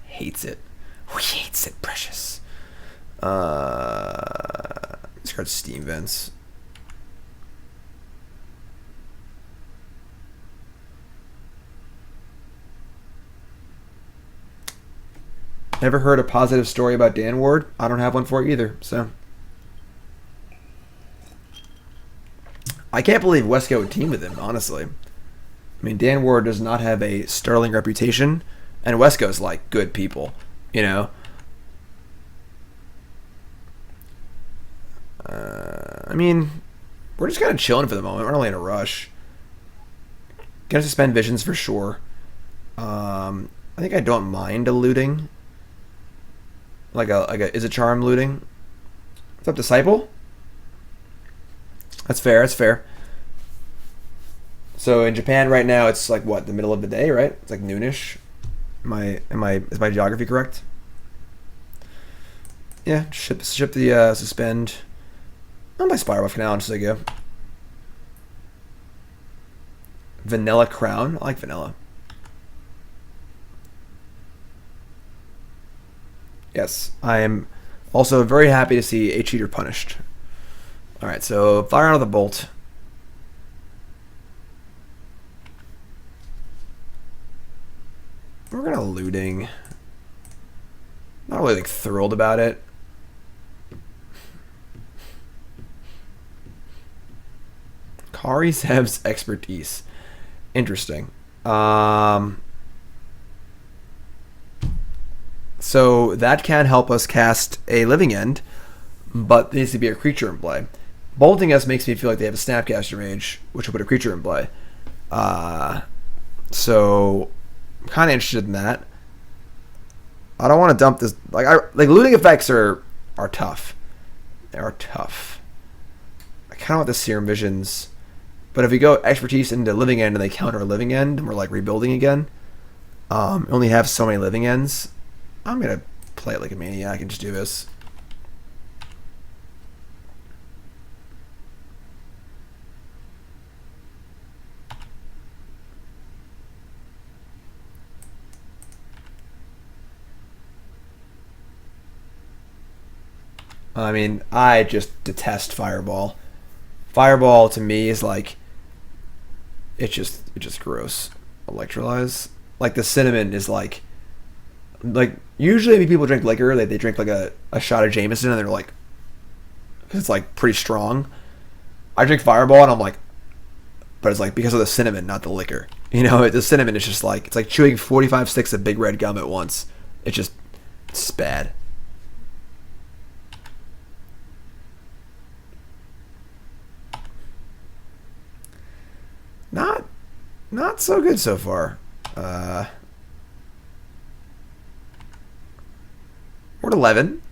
Hates it. Who hates it, precious? Discard Steam Vents. Never heard a positive story about Dan Ward. I don't have one for it either, so. I can't believe Wesco would team with him, honestly. I mean, Dan Ward does not have a sterling reputation, and Wesco's like good people, you know? I mean, we're just kind of chilling for the moment. We're not really in a rush. Gonna suspend Visions for sure. I think I don't mind a looting. Like a Izzet Charm looting. What's up, Disciple? That's fair, that's fair. So in Japan right now it's like what, the middle of the day, right? It's like noonish. Is my geography correct? Yeah, ship the suspend. Oh, my Spirebluff Canal just go. Vanilla Crown. I like vanilla. Yes, I am also very happy to see a cheater punished. Alright, so fire out of the bolt. We're gonna looting. Not really like thrilled about it. Kari Zev's expertise. Interesting. So that can help us cast a Living End, but there needs to be a creature in play. Bolting us makes me feel like they have a Snapcaster Mage, which will put a creature in play. So I'm kind of interested in that. I don't want to dump this. Like looting effects are tough. They are tough. I kind of want the Serum Visions, but if we go expertise into Living End and they counter a Living End and we're like rebuilding again, only have so many Living Ends. I'm gonna play it like a maniac and just do this. I mean, I just detest Fireball. Fireball to me is like, it's just gross. Electrolyze. Like the cinnamon is like usually when people drink liquor, they drink like a shot of Jameson and they're like, it's like pretty strong. I drink Fireball and I'm like, but it's like because of the cinnamon, not the liquor. You know, the cinnamon is just like, it's like chewing 45 sticks of big red gum at once. It's bad. Not so good so far. We're at 11.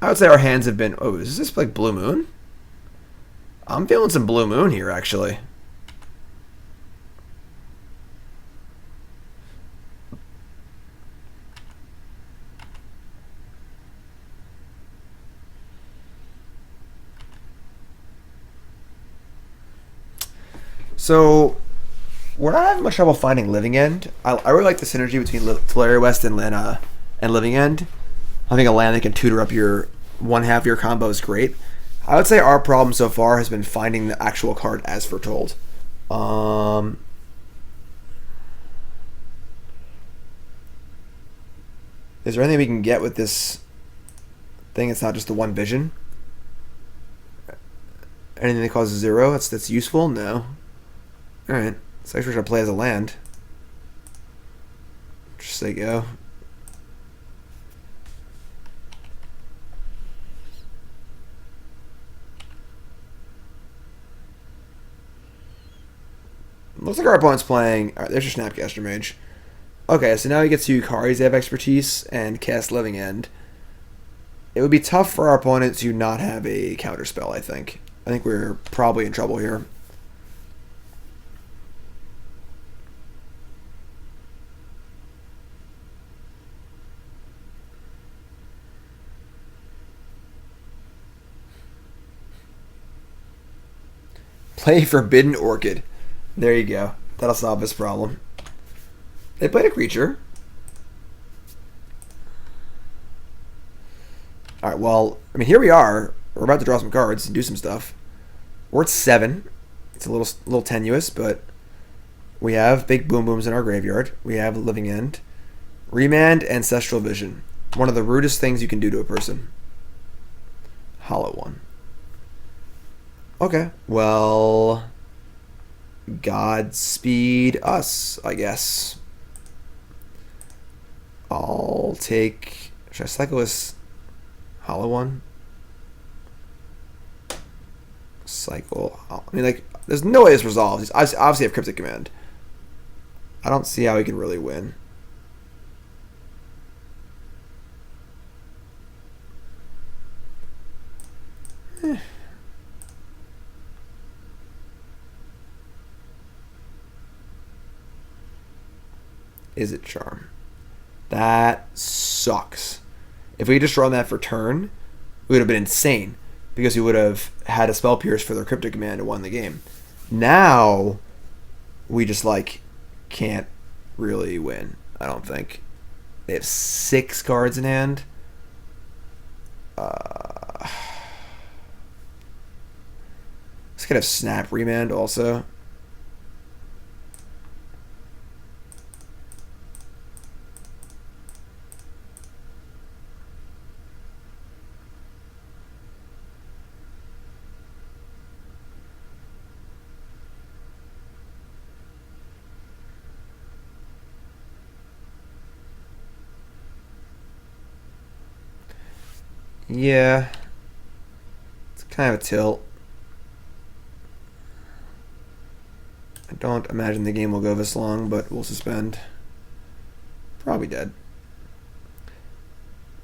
I would say our hands have been... Oh, is this like Blue Moon? I'm feeling some Blue Moon here, actually. So, we're not having much trouble finding Living End. I really like the synergy between Tolaria West and Living End. I think a land that can tutor up your one half of your combo is great. I would say our problem so far has been finding the actual card As Foretold. Is there anything we can get with this thing? It's not just the one vision. Anything that causes 0 that's useful? No. Alright, so actually we're going to play as a land. Just say go. Looks like our opponent's playing... Alright, there's your Snapcaster Mage. Okay, so now he gets to Kari's have expertise and cast Living End. It would be tough for our opponent to not have a counterspell, I think. I think we're probably in trouble here. Play Forbidden Orchid. There you go. That'll solve this problem. They played a creature. Alright, well, I mean, here we are. We're about to draw some cards and do some stuff. We're at 7. It's a little tenuous, but we have big boom booms in our graveyard. We have Living End. Remand, Ancestral Vision. One of the rudest things you can do to a person. Hollow one. Okay, well, Godspeed us, I guess. I'll take... Should I cycle this hollow one? Cycle... I mean, like, there's no way this resolves. He's obviously have Cryptic Command. I don't see how he can really win. Izzet Charm. That sucks. If we had just drawn that for turn, it would have been insane because we would have had a Spell Pierce for their Cryptic Command and won the game. Now, we just, like, can't really win, I don't think. They have 6 cards in hand. This could have Snap Remand also. Yeah, it's kind of a tilt. I don't imagine the game will go this long, but we'll suspend. Probably dead.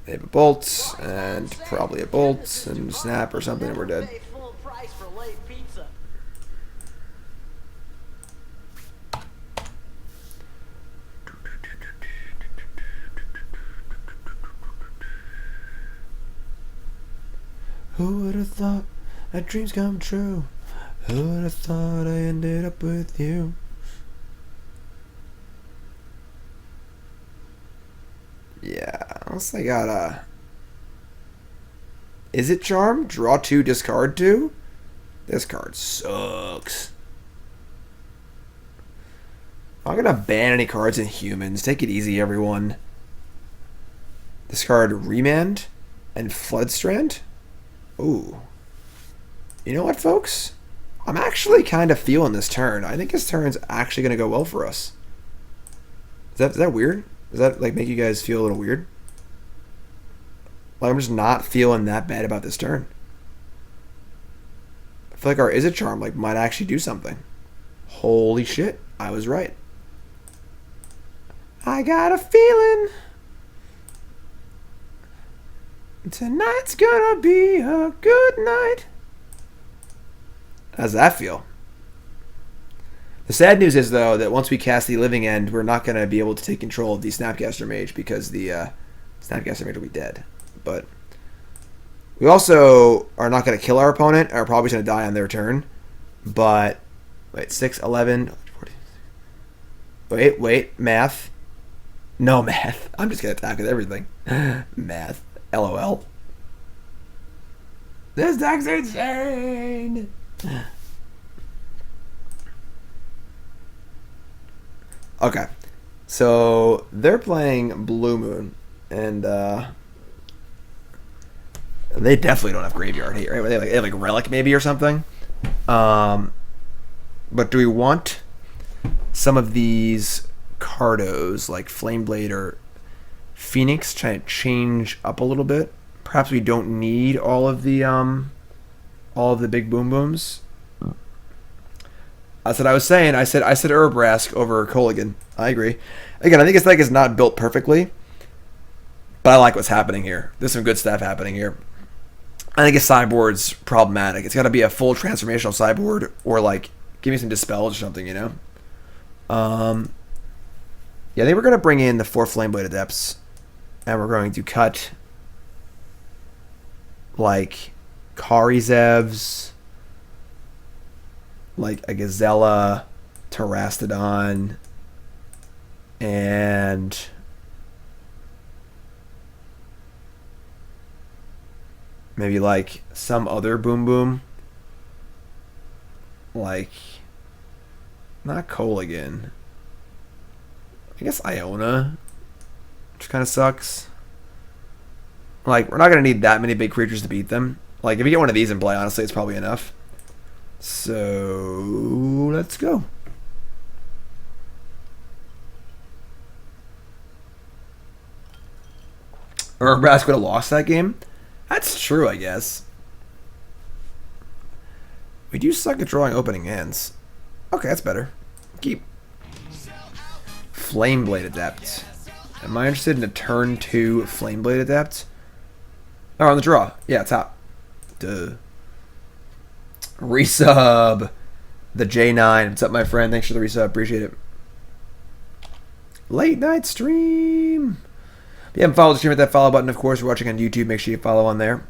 They have a bolt, and probably a bolt, and snap or something, and we're dead. Who would have thought that dreams come true? Who would have thought I ended up with you? Yeah, unless I got a... Izzet Charm? Draw 2, discard 2? This card sucks. I'm not gonna ban any cards in humans. Take it easy, everyone. Discard Remand and Floodstrand? Ooh. You know what, folks? I'm actually kind of feeling this turn. I think this turn's actually going to go well for us. Is that weird? Does that like make you guys feel a little weird? Like, I'm just not feeling that bad about this turn. I feel like our Izzet Charm like might actually do something. Holy shit, I was right. I got a feeling tonight's gonna be a good night. How's that feel? The sad news is, though, that once we cast the Living End, we're not going to be able to take control of the Snapcaster Mage because the Snapcaster Mage will be dead. But we also are not going to kill our opponent, are probably going to die on their turn. But, wait, 6, 11, 40. Wait, math. No math. I'm just going to attack with everything. Math. LOL. This deck's insane! Okay. So, they're playing Blue Moon, and they definitely don't have Graveyard here, right? They have like Relic maybe or something. But do we want some of these Cardos, like Flameblade or Phoenix, trying to change up a little bit? Perhaps we don't need all of the big boom booms. That's what I was saying. I said Urbrask over Kolaghan. I agree. Again, I think this deck is not built perfectly, but I like what's happening here. There's some good stuff happening here. I think a sideboard's problematic. It's got to be a full transformational sideboard, or like give me some dispels or something, you know. Yeah, I think we're gonna bring in the 4 Flameblade Adepts, and we're going to cut like Kari Zevs. like a Gisela, Terastodon, and maybe like some other boom boom. Like, not Kolaghan. I guess Iona, which kind of sucks. Like, we're not going to need that many big creatures to beat them. Like, if you get one of these in play, honestly, it's probably enough. So, let's go. Or Nebraska would have lost that game? That's true, I guess. We do suck at drawing opening hands. Okay, that's better. Keep. Flameblade Adept. Am I interested in a turn 2 Flameblade Adept? Oh, on the draw. Yeah, top. Duh. Resub. The J9. What's up, my friend? Thanks for the resub. Appreciate it. Late night stream. If you haven't followed the stream, hit that follow button. Of course, you're watching on YouTube. Make sure you follow on there.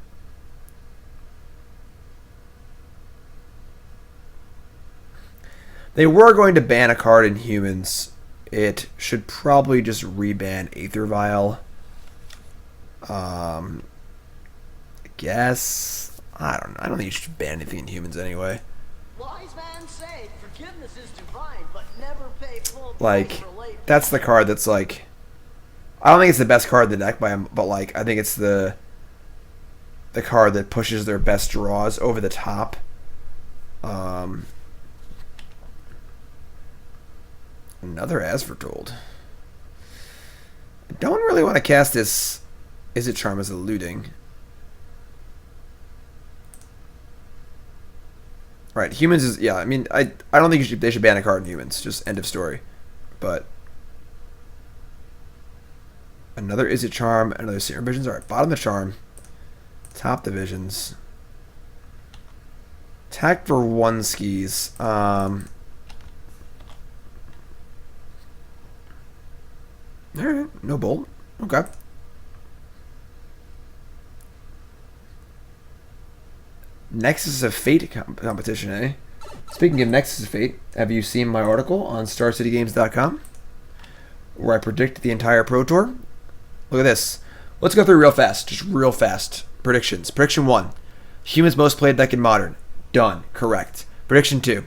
They were going to ban a card in humans. It should probably just reban Aether Vial. I guess. I don't know. I don't think you should ban anything in humans anyway. Wise man say forgiveness is divine, but never pay full Like, price for late. that's the card that's like. I don't think it's the best card in the deck, but like I think it's the card that pushes their best draws over the top. Another As Foretold. I don't really want to cast this Izzet Charm as a looting. Right, humans is, yeah, I mean, I don't think they should ban a card in humans, just end of story. But another Izzet Charm, another Serum Visions. Alright, bottom the Charm, top the Visions. Attack for 1 skis. Alright, no bolt. Okay. Nexus of Fate competition, eh? Speaking of Nexus of Fate, have you seen my article on StarCityGames.com where I predict the entire Pro Tour? Look at this. Let's go through real fast. Just real fast. Predictions. Prediction 1. Humans most played deck in Modern. Done. Correct. Prediction 2.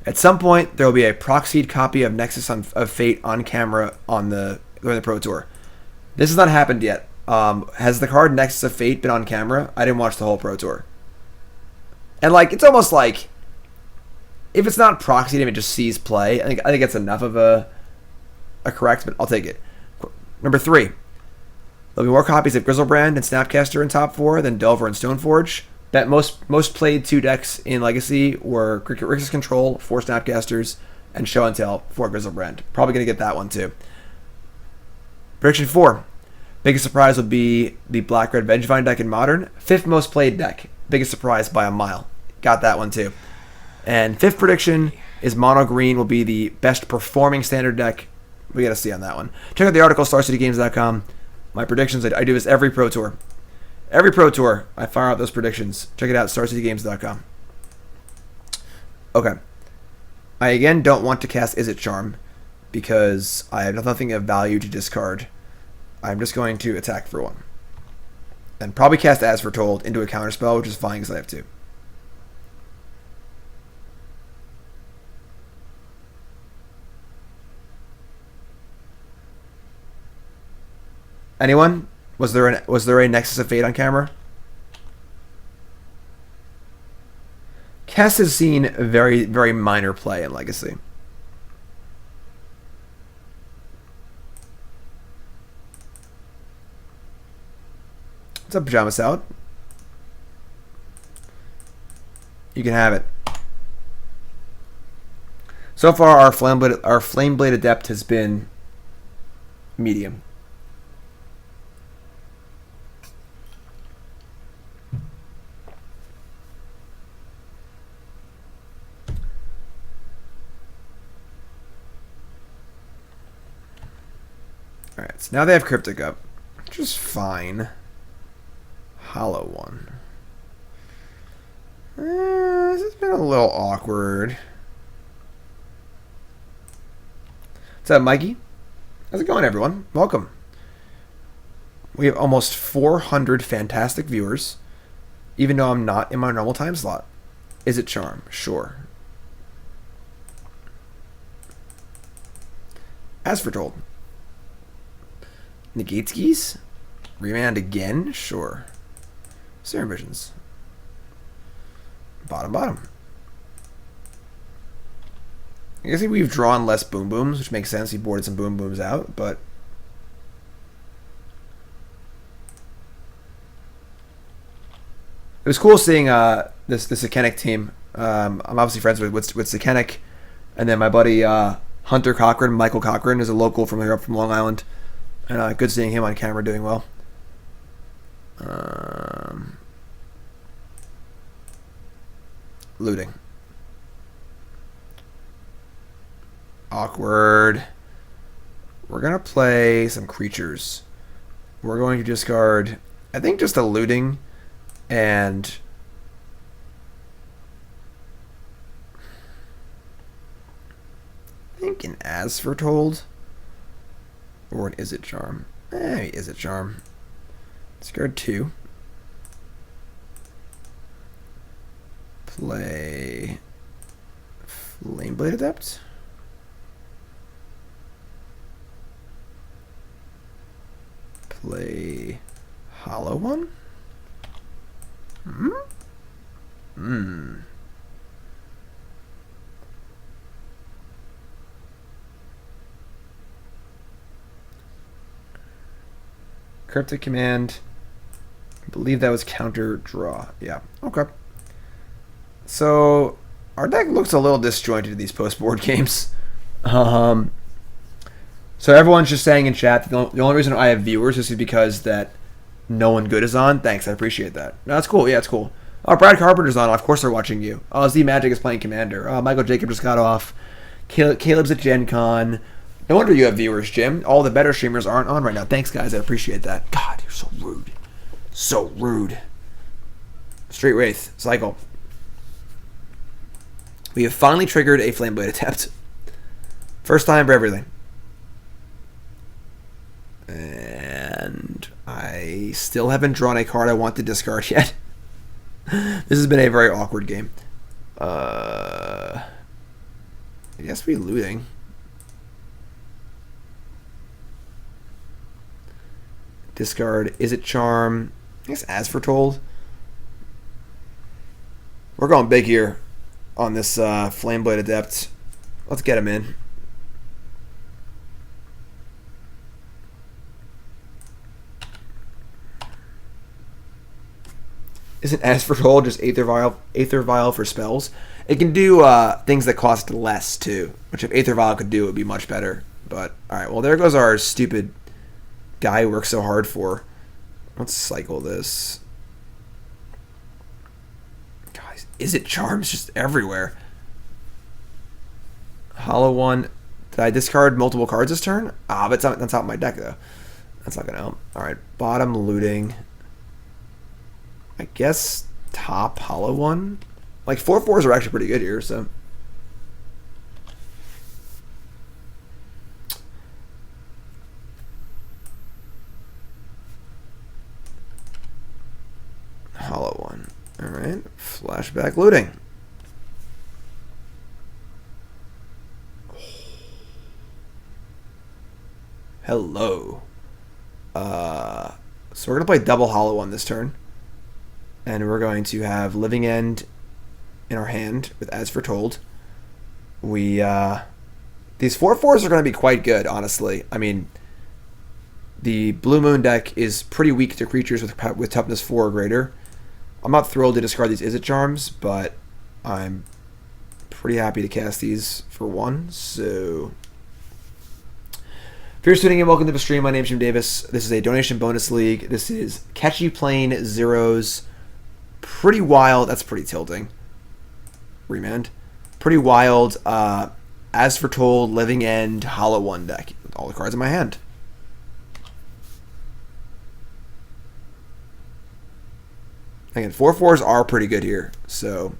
At some point, there will be a proxied copy of Nexus of Fate on camera during the Pro Tour. This has not happened yet. Has the card Nexus of Fate been on camera? I didn't watch the whole Pro Tour. And like, it's almost like, if it's not proxied and it just sees play, I think that's enough of a correct, but I'll take it. Number 3. There'll be more copies of Griselbrand and Snapcaster in top 4 than Delver and Stoneforge. That most played 2 decks in Legacy were Grixis Control, 4 Snapcasters, and Show and Tell, 4 Griselbrand. Probably going to get that one too. Prediction 4. Biggest surprise will be the Black-Red Vengevine deck in Modern. 5th most played deck. Biggest surprise by a mile. Got that one too. And 5th prediction is Mono Green will be the best performing standard deck. We got to see on that one. Check out the article, StarCityGames.com. My predictions, I do this every Pro Tour. Every Pro Tour, I fire out those predictions. Check it out, StarCityGames.com. Okay. I again don't want to cast Izzet Charm because I have nothing of value to discard. I'm just going to attack for 1. And probably cast As Foretold into a counterspell, which is fine because I have 2. Anyone? Was there a Nexus of Fate on camera? Cass has seen very, very minor play in Legacy. What's up, Pajama Salad? You can have it. So far, our Flameblade Adept has been medium. Alright, so now they have Cryptic up, which is fine. Hollow one. This has been a little awkward. What's up, Mikey? How's it going, everyone? Welcome. We have almost 400 fantastic viewers, even though I'm not in my normal time slot. Izzet Charm? Sure. As Foretold. Negate skis? Remand again? Sure. Serum Visions. Bottom. I guess we've drawn less Boom Booms, which makes sense. We boarded some Boom Booms out, but... It was cool seeing this Sekenic team. I'm obviously friends with Sekenic, and then my buddy Hunter Cochran, Michael Cochran, is a local from here up from Long Island, and good seeing him on camera doing well. Looting. Awkward. We're gonna play some creatures. We're going to discard, I think, just a looting. And I think an As Foretold or an Izzet Charm. Maybe Izzet Charm. Discard 2. Play Flameblade Adept. Play Hollow One. Cryptic Command. I believe that was counter draw. Yeah. Okay. So our deck looks a little disjointed in these post board games. So everyone's just saying in chat that the only reason I have viewers is because that no one good is on. Thanks, I appreciate that. No, that's cool. Yeah, it's cool. Oh, Brad Carpenter's on. Of course they're watching you. Oh, Z Magic is playing Commander. Oh, Michael Jacob just got off. Caleb's at Gen Con. No wonder you have viewers, Jim. All the better streamers aren't on right now. Thanks, guys. I appreciate that. God, you're so rude. So rude. Street Wraith. Cycle. We have finally triggered a Flameblade Adept. First time for everything. And I still haven't drawn a card I want to discard yet. This has been a very awkward game. I guess we're looting. Discard Izzet Charm. I guess As Foretold. We're going big here on this Flameblade Adept. Let's get him in. Isn't As Foretold just Aether Vial for spells? It can do things that cost less too, which if Aether Vial could do, it would be much better. But alright, well there goes our stupid guy who works so hard for. Let's cycle this. Guys, Izzet Charm's just everywhere. Hollow One. Did I discard multiple cards this turn? But that's not my deck though. That's not gonna help. Alright, bottom looting. I guess top Hollow One. Like 4/4s are actually pretty good here, so. Hollow One. Alright. Flashback looting. Hello. So we're gonna play double Hollow One this turn. And we're going to have Living End in our hand with As Foretold. We these 4/4s are going to be quite good, honestly. I mean, the Blue Moon deck is pretty weak to creatures with toughness 4 or greater. I'm not thrilled to discard these Izzet Charms, but I'm pretty happy to cast these for 1. So, if you're tuning in, welcome to the stream. My name's Jim Davis. This is a donation bonus league. This is Catchy Plane Zeros. Pretty wild. That's pretty tilting. Remand. Pretty wild. As Foretold, Living End, Hollow One deck. All the cards in my hand. Again, 4/4s are pretty good here. So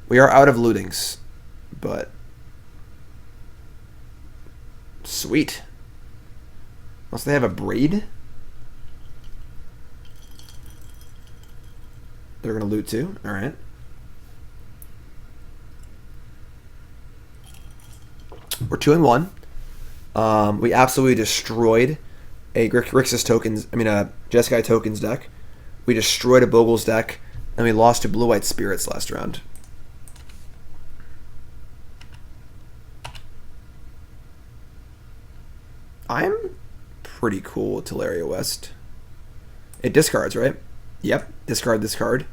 we are out of lootings. But sweet. Unless they have Abrade. They're going to loot too. Alright. We're 2-1. We absolutely destroyed a Grixis tokens. I mean, a Jeskai tokens deck. We destroyed a Bogle's deck, and we lost to Blue White Spirits last round. I'm pretty cool with Tolaria West. It discards, right? Yep, discard, discard.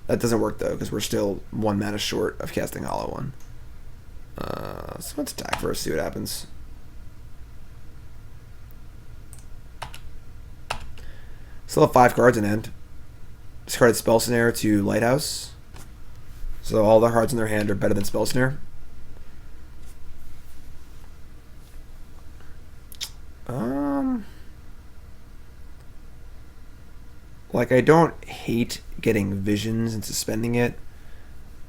That doesn't work though, because we're still 1 mana short of casting Hollow One. So let's attack first, see what happens. Still have 5 cards in hand. Discarded Spell Snare to Lighthouse. So all the cards in their hand are better than Spell Snare. Like, I don't hate getting Visions and suspending it.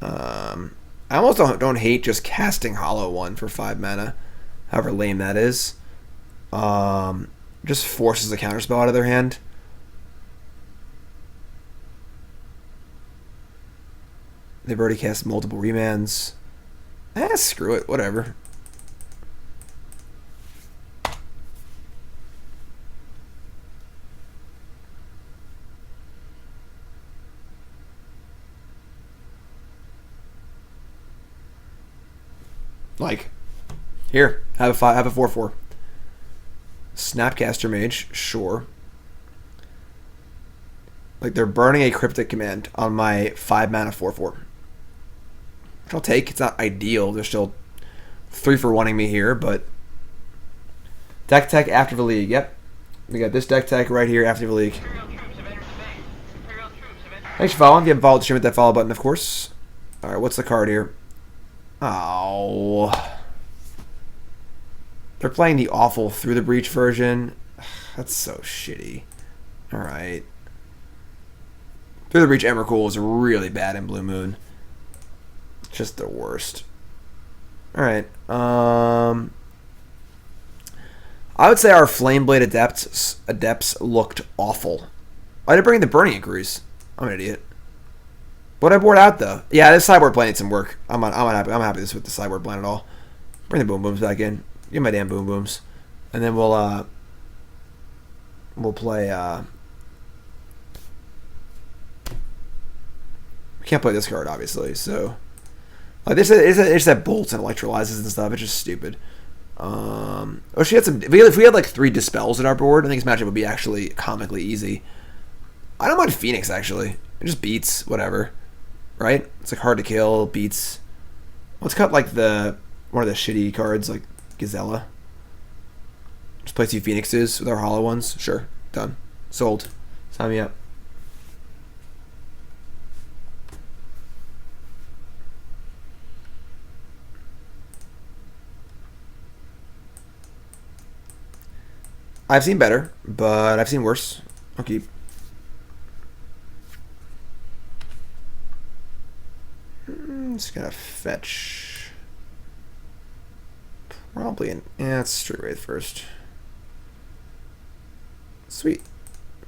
I almost don't hate just casting Hollow One for 5 mana, however lame that is. Just forces a counterspell out of their hand. They've already cast multiple remands. Screw it, whatever. Like, here, have a 4/4. Snapcaster Mage, sure. Like, they're burning a Cryptic Command on my 5 mana 4/4. Which I'll take. It's not ideal. They're still 3-for-1ing me here, but deck tech after the league. Yep, we got this deck tech right here after the league. Thanks for following. If you haven't followed the stream, hit that follow button, of course. All right, what's the card here? Oh, they're playing the awful Through the Breach version. That's so shitty. All right, Through the Breach Emrakul is really bad in Blue Moon. Just the worst. All right. I would say our Flameblade Adepts looked awful. Why did I bring the Burning Inquiries? I'm an idiot. What I board out though? Yeah, this sideboard plan needs some work. I'm happy with the sideboard plan at all. Bring the Boom Booms back in. Give my damn Boom Booms, and then we'll play. We can't play this card obviously, so like this it's that bolts and electrolyzes and stuff. It's just stupid. Oh, she had some. If we had like 3 dispels in our board, I think this matchup would be actually comically easy. I don't mind Phoenix actually. It just beats whatever. Right? It's like hard to kill, beats. Let's cut like one of the shitty cards like Gisela. Just play 2 Phoenixes with our hollow ones. Sure. Done. Sold. Sign me up. I've seen better, but I've seen worse. I'll keep. Just gonna fetch. Probably it's Street Wraith first. Sweet.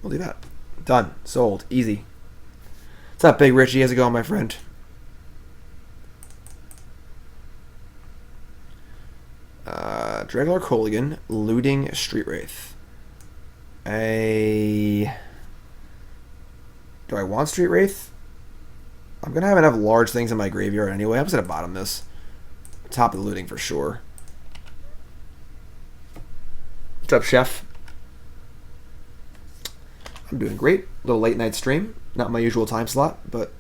We'll do that. Done. Sold. Easy. What's up, Big Richie? How's it going, my friend? Dragonlord Kolaghan, looting Street Wraith. Do I want Street Wraith? I'm going to have enough large things in my graveyard anyway. I'm just going to bottom this. Top of the looting for sure. What's up, Chef? I'm doing great. Little late night stream. Not my usual time slot, but...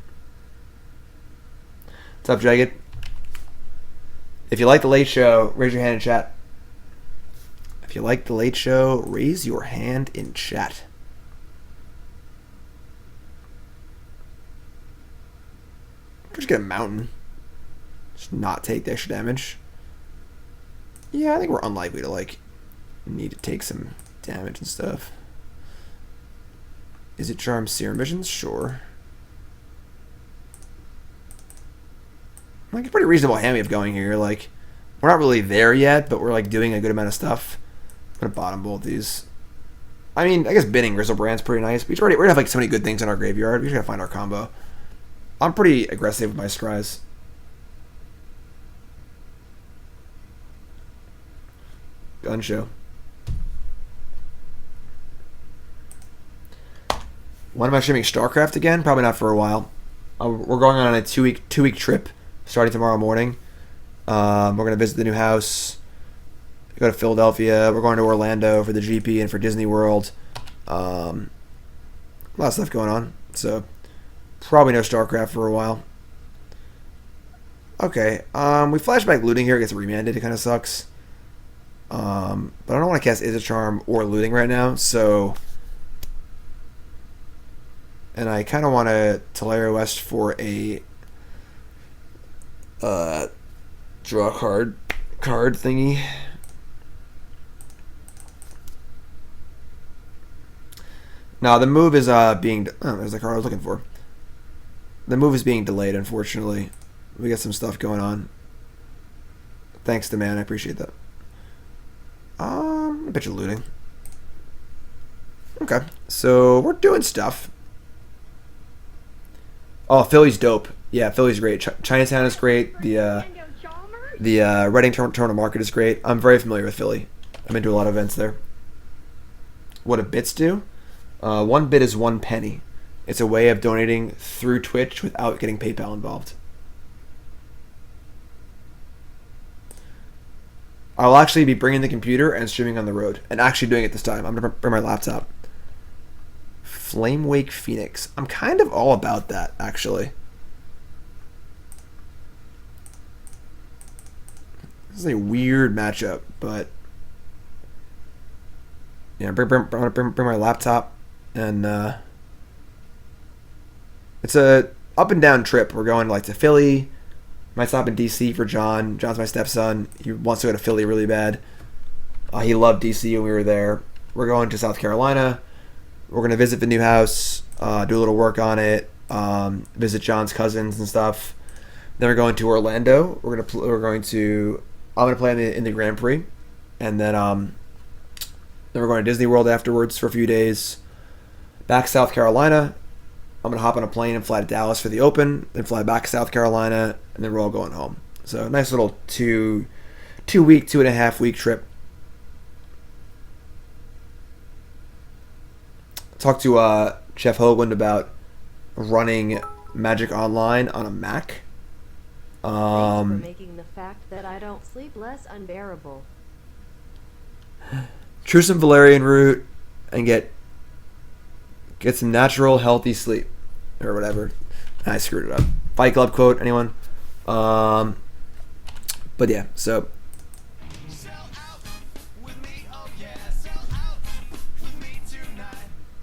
What's up, Jagged? If you like the late show, raise your hand in chat. If you like the late show, raise your hand in chat. Just get a mountain. Just not take the extra damage. Yeah, I think we're unlikely to like need to take some damage and stuff. Izzet Charm, Serum Visions? Sure. Like a pretty reasonable hand we have going here. Like, we're not really there yet, but we're like doing a good amount of stuff. I'm gonna bottom bolt these. I mean, I guess binning Griselbrand's pretty nice. We're gonna have like so many good things in our graveyard. We just gotta find our combo. I'm pretty aggressive with my scries. Gun show. When am I streaming StarCraft again? Probably not for a while. We're going on a two week trip starting tomorrow morning. We're gonna visit the new house. Go to Philadelphia. We're going to Orlando for the GP and for Disney World. A lot of stuff going on. So probably no StarCraft for a while. Okay. We flashback looting here. It gets remanded. It kind of sucks. But I don't want to cast Izzet Charm or looting right now. So, and I kind of want to Tolaria West for a draw card thingy. No, the move is being. Oh, there's the card I was looking for. The move is being delayed, unfortunately. We got some stuff going on. Thanks to man, I appreciate that. I bet you looting. Okay, so we're doing stuff. Oh, Philly's dope. Yeah, Philly's great. Chinatown is great. The Reading Toronto Market is great. I'm very familiar with Philly. I've been to a lot of events there. What do bits do? 1 bit is 1 penny. It's a way of donating through Twitch without getting PayPal involved. I'll actually be bringing the computer and streaming on the road. And actually doing it this time. I'm going to bring my laptop. Flamewake Phoenix. I'm kind of all about that, actually. This is a weird matchup, but... yeah, I'm going to bring my laptop. And it's a up and down trip. We're going like to Philly. Might stop in DC for John. John's my stepson. He wants to go to Philly really bad. He loved DC when we were there. We're going to South Carolina. We're going to visit the new house, do a little work on it, visit John's cousins and stuff. Then we're going to Orlando. I'm going to play in the Grand Prix, and then we're going to Disney World afterwards for a few days. Back to South Carolina. I'm going to hop on a plane and fly to Dallas for the Open, then fly back to South Carolina, and then we're all going home. So a nice little 2.5 week trip. Talked to Jeff Hoagland about running Magic Online on a Mac. Thanks for making the fact that I don't sleep less unbearable. Chew some valerian root and get some natural, healthy sleep. Or whatever. I screwed it up. Fight Club quote, anyone? But yeah, so.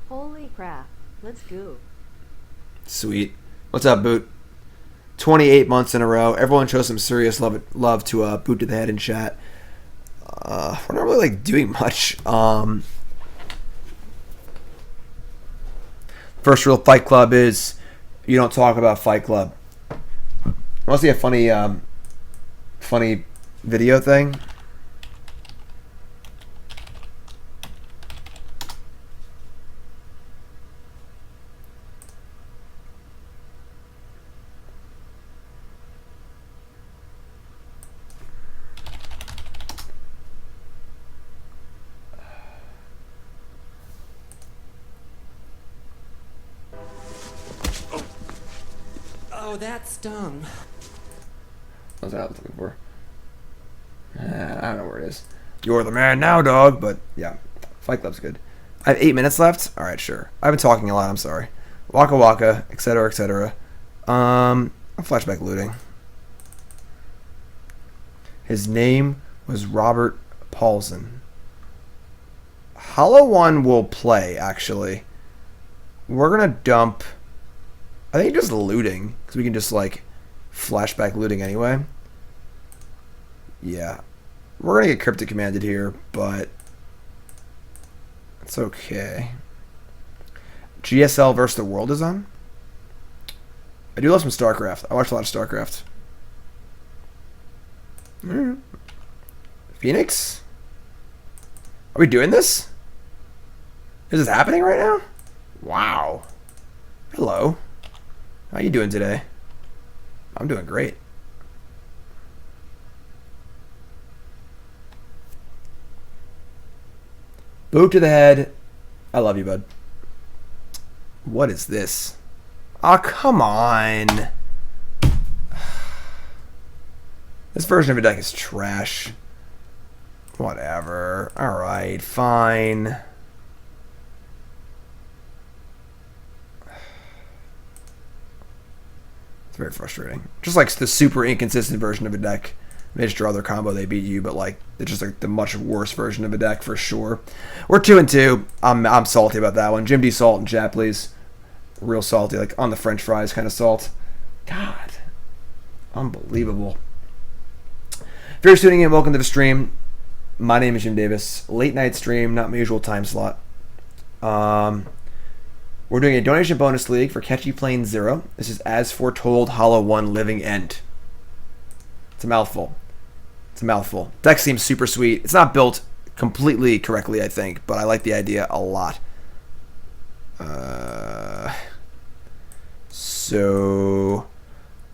Holy crap. Let's go. Sweet. What's up, Boot? 28 months in a row. Everyone shows some serious love to Boot to the Head in chat. We're not really like doing much. First rule of Fight Club is you don't talk about Fight Club. Want to see a funny video thing? Oh, that stung. That's what I was looking for. I don't know where it is. You're the man now, dog. But yeah, Fight Club's good. I have 8 minutes left. All right, sure. I've been talking a lot. I'm sorry. Waka Waka, etc., etc. I'm flashback looting. His name was Robert Paulson. Hollow One will play. Actually, we're gonna dump. I think just looting, because we can just, like, flashback looting anyway. Yeah. We're going to get Cryptic Commanded here, but it's okay. GSL versus the World is on. I do love some StarCraft. I watch a lot of StarCraft. Phoenix? Are we doing this? Is this happening right now? Wow. Hello. How you doing today? I'm doing great. Boot to the head. I love you, bud. What is this? Oh, come on. This version of a deck is trash. Whatever. Alright, fine. It's very frustrating. Just like the super inconsistent version of a deck. They just draw their combo, they beat you, but like it's just like the much worse version of a deck for sure. We're 2-2. I'm salty about that one. Jim D salt in chat, please. Real salty, like on the French fries kind of salt. God, unbelievable. If you're tuning in, welcome to the stream. My name is Jim Davis. Late night stream, not my usual time slot. We're doing a donation bonus league for Catchy Plane 0. This is As Foretold Hollow 1 Living End. It's a mouthful. It's a mouthful. Deck seems super sweet. It's not built completely correctly, I think, but I like the idea a lot. So,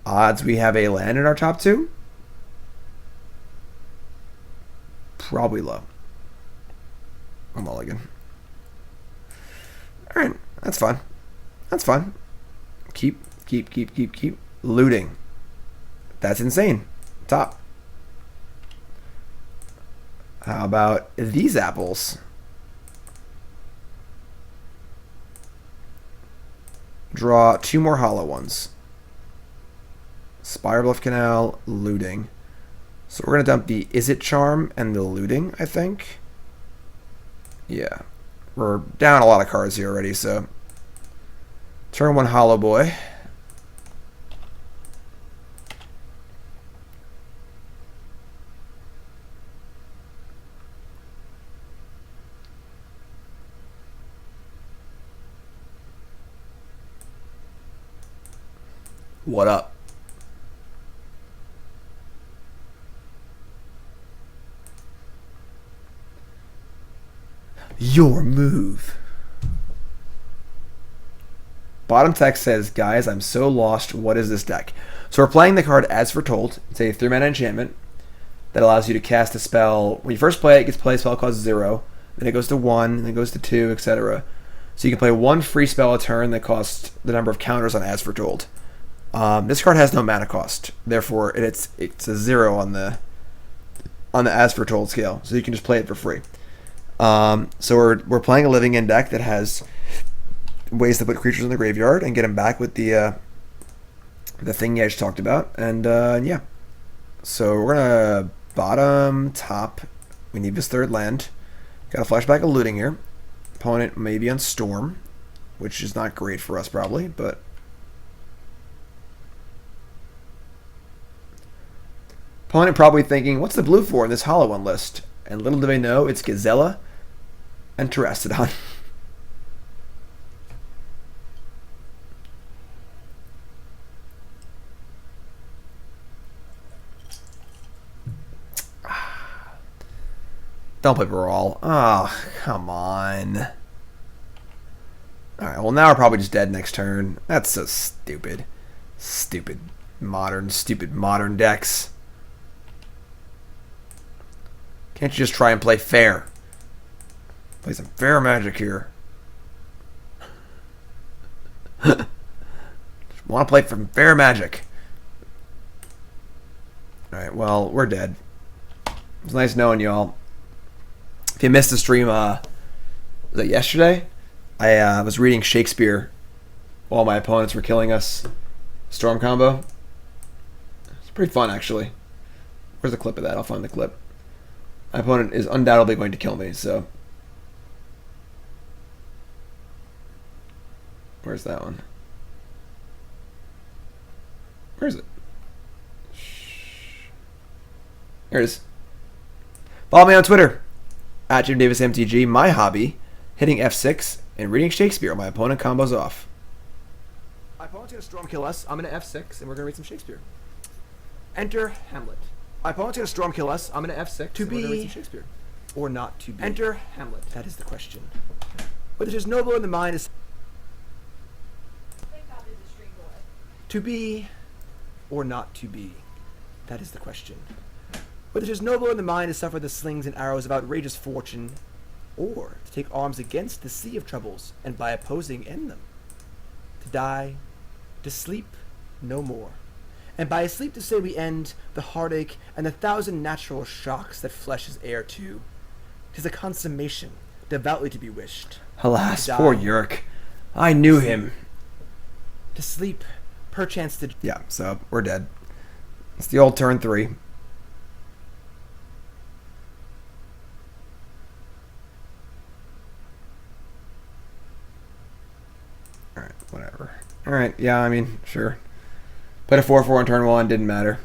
odds we have a land in our top two? Probably low. I'm mulligan. Alright, that's fine. That's fine. Keep looting. That's insane. Top. How about these apples? Draw 2 more hollow ones. Spirebluff Canal, looting. So we're going to dump the Izzet Charm and the looting, I think. Yeah. We're down a lot of cards here already, so. Turn 1 hollow boy. What up? Your move. Bottom text says, guys, I'm so lost. What is this deck? So we're playing the card As Foretold. It's a 3-mana enchantment that allows you to cast a spell. When you first play it, it gets play spell cost 0. Then it goes to 1, then it goes to 2, etc. So you can play 1 free spell a turn that costs the number of counters on As Foretold. This card has no mana cost, therefore it's a 0 on the As Foretold scale, so you can just play it for free. So we're playing a living end deck that has ways to put creatures in the graveyard and get them back with the thing I just talked about, and yeah. So we're gonna bottom top. We need this 3rd land. Got a flashback of looting here. Opponent maybe on Storm, which is not great for us probably, but. Opponent probably thinking, what's the blue for in this hollow one list? And little do they know, it's Gisela and Terastodon. Don't play Brawl. Oh, come on. Alright, well now we're probably just dead next turn. That's so stupid. Stupid modern decks. Can't you just try and play fair? Play some fair magic here. Just want to play some fair magic. Alright, well, we're dead. It was nice knowing y'all. If you missed the stream, was it yesterday? I was reading Shakespeare while my opponents were killing us. Storm combo. It's pretty fun, actually. Where's the clip of that? I'll find the clip. My opponent is undoubtedly going to kill me, so. Where's that one? Where is it? Here it is. Follow me on Twitter. @JimDavisMTG. My hobby, hitting F6 And reading Shakespeare, my opponent combos off. My opponent's gonna storm kill us. I'm gonna F6, and we're gonna read some Shakespeare. Enter Hamlet. My opponent's gonna storm kill us. I'm gonna F6, and we're gonna read some Shakespeare. Or not to be. Enter Hamlet. That is the question. Whether it is noble in the mind is to be or not to be. That is the question. Whether it is noble in the mind to suffer the slings and arrows of outrageous fortune, or to take arms against the sea of troubles, and by opposing end them. To die, to sleep no more. And by a sleep to say we end the heartache and the thousand natural shocks that flesh is heir to. 'Tis a consummation devoutly to be wished. Alas, poor Yurk. I knew him. To sleep, perchance to... Yeah, so we're dead. It's the old turn 3. Alright, whatever. Alright, yeah, I mean, sure. Played a 4-4 on turn 1, didn't matter.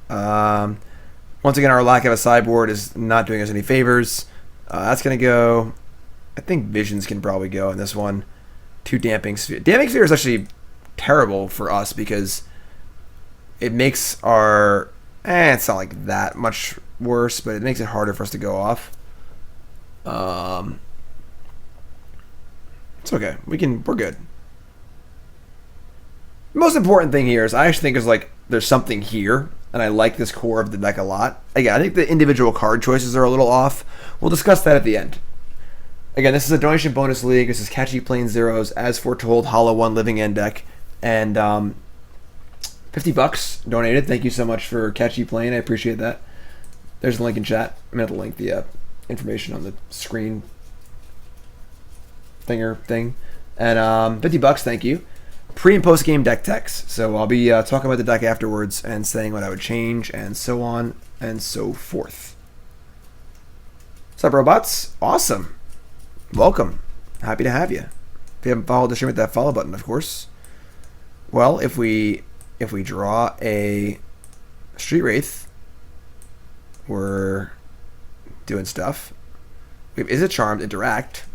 Once again, our lack of a sideboard is not doing us any favors. That's going to go... I think Visions can probably go in this one. 2 Damping Sphere. Damping Sphere is actually terrible for us because it makes our... it's not like that much worse, but it makes it harder for us to go off. It's okay. We're good. The most important thing here is I actually think is like there's something here, and I like this core of the deck a lot. Again, I think the individual card choices are a little off. We'll discuss that at the end. Again, this is a donation bonus league. This is Catchy Plain Zeros, As Foretold, Hollow 1 Living End deck. And $50 donated. Thank you so much for Catchy Plain. I appreciate that. There's the link in chat. I'm going to link the information on the screen thing. And $50, thank you. Pre and post game deck techs. So I'll be talking about the deck afterwards and saying what I would change and so on and so forth. What's up, robots? Awesome. Welcome. Happy to have you. If you haven't followed the stream, hit that follow button, of course. Well, if we draw a Street Wraith, we're doing stuff. We have Izzet Charm to interact.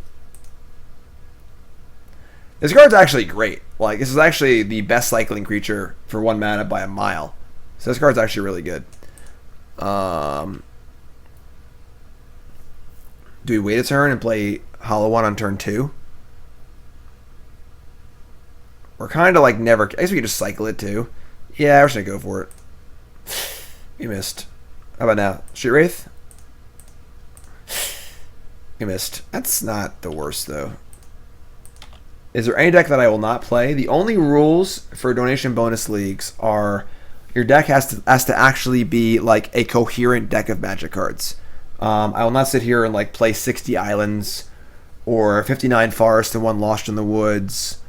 This card's actually great. Like, this is actually the best cycling creature for 1 mana by a mile. So this card's actually really good. Do we wait a turn and play Hollow 1 on turn 2? We're kind of like never... I guess we could just cycle it too. Yeah, we're just going to go for it. You missed. How about now? Street Wraith? You missed. That's not the worst, though. Is there any deck that I will not play? The only rules for donation bonus leagues are your deck has to actually be like a coherent deck of Magic cards. I will not sit here and like play 60 islands or 59 forests and 1 Lost in the Woods,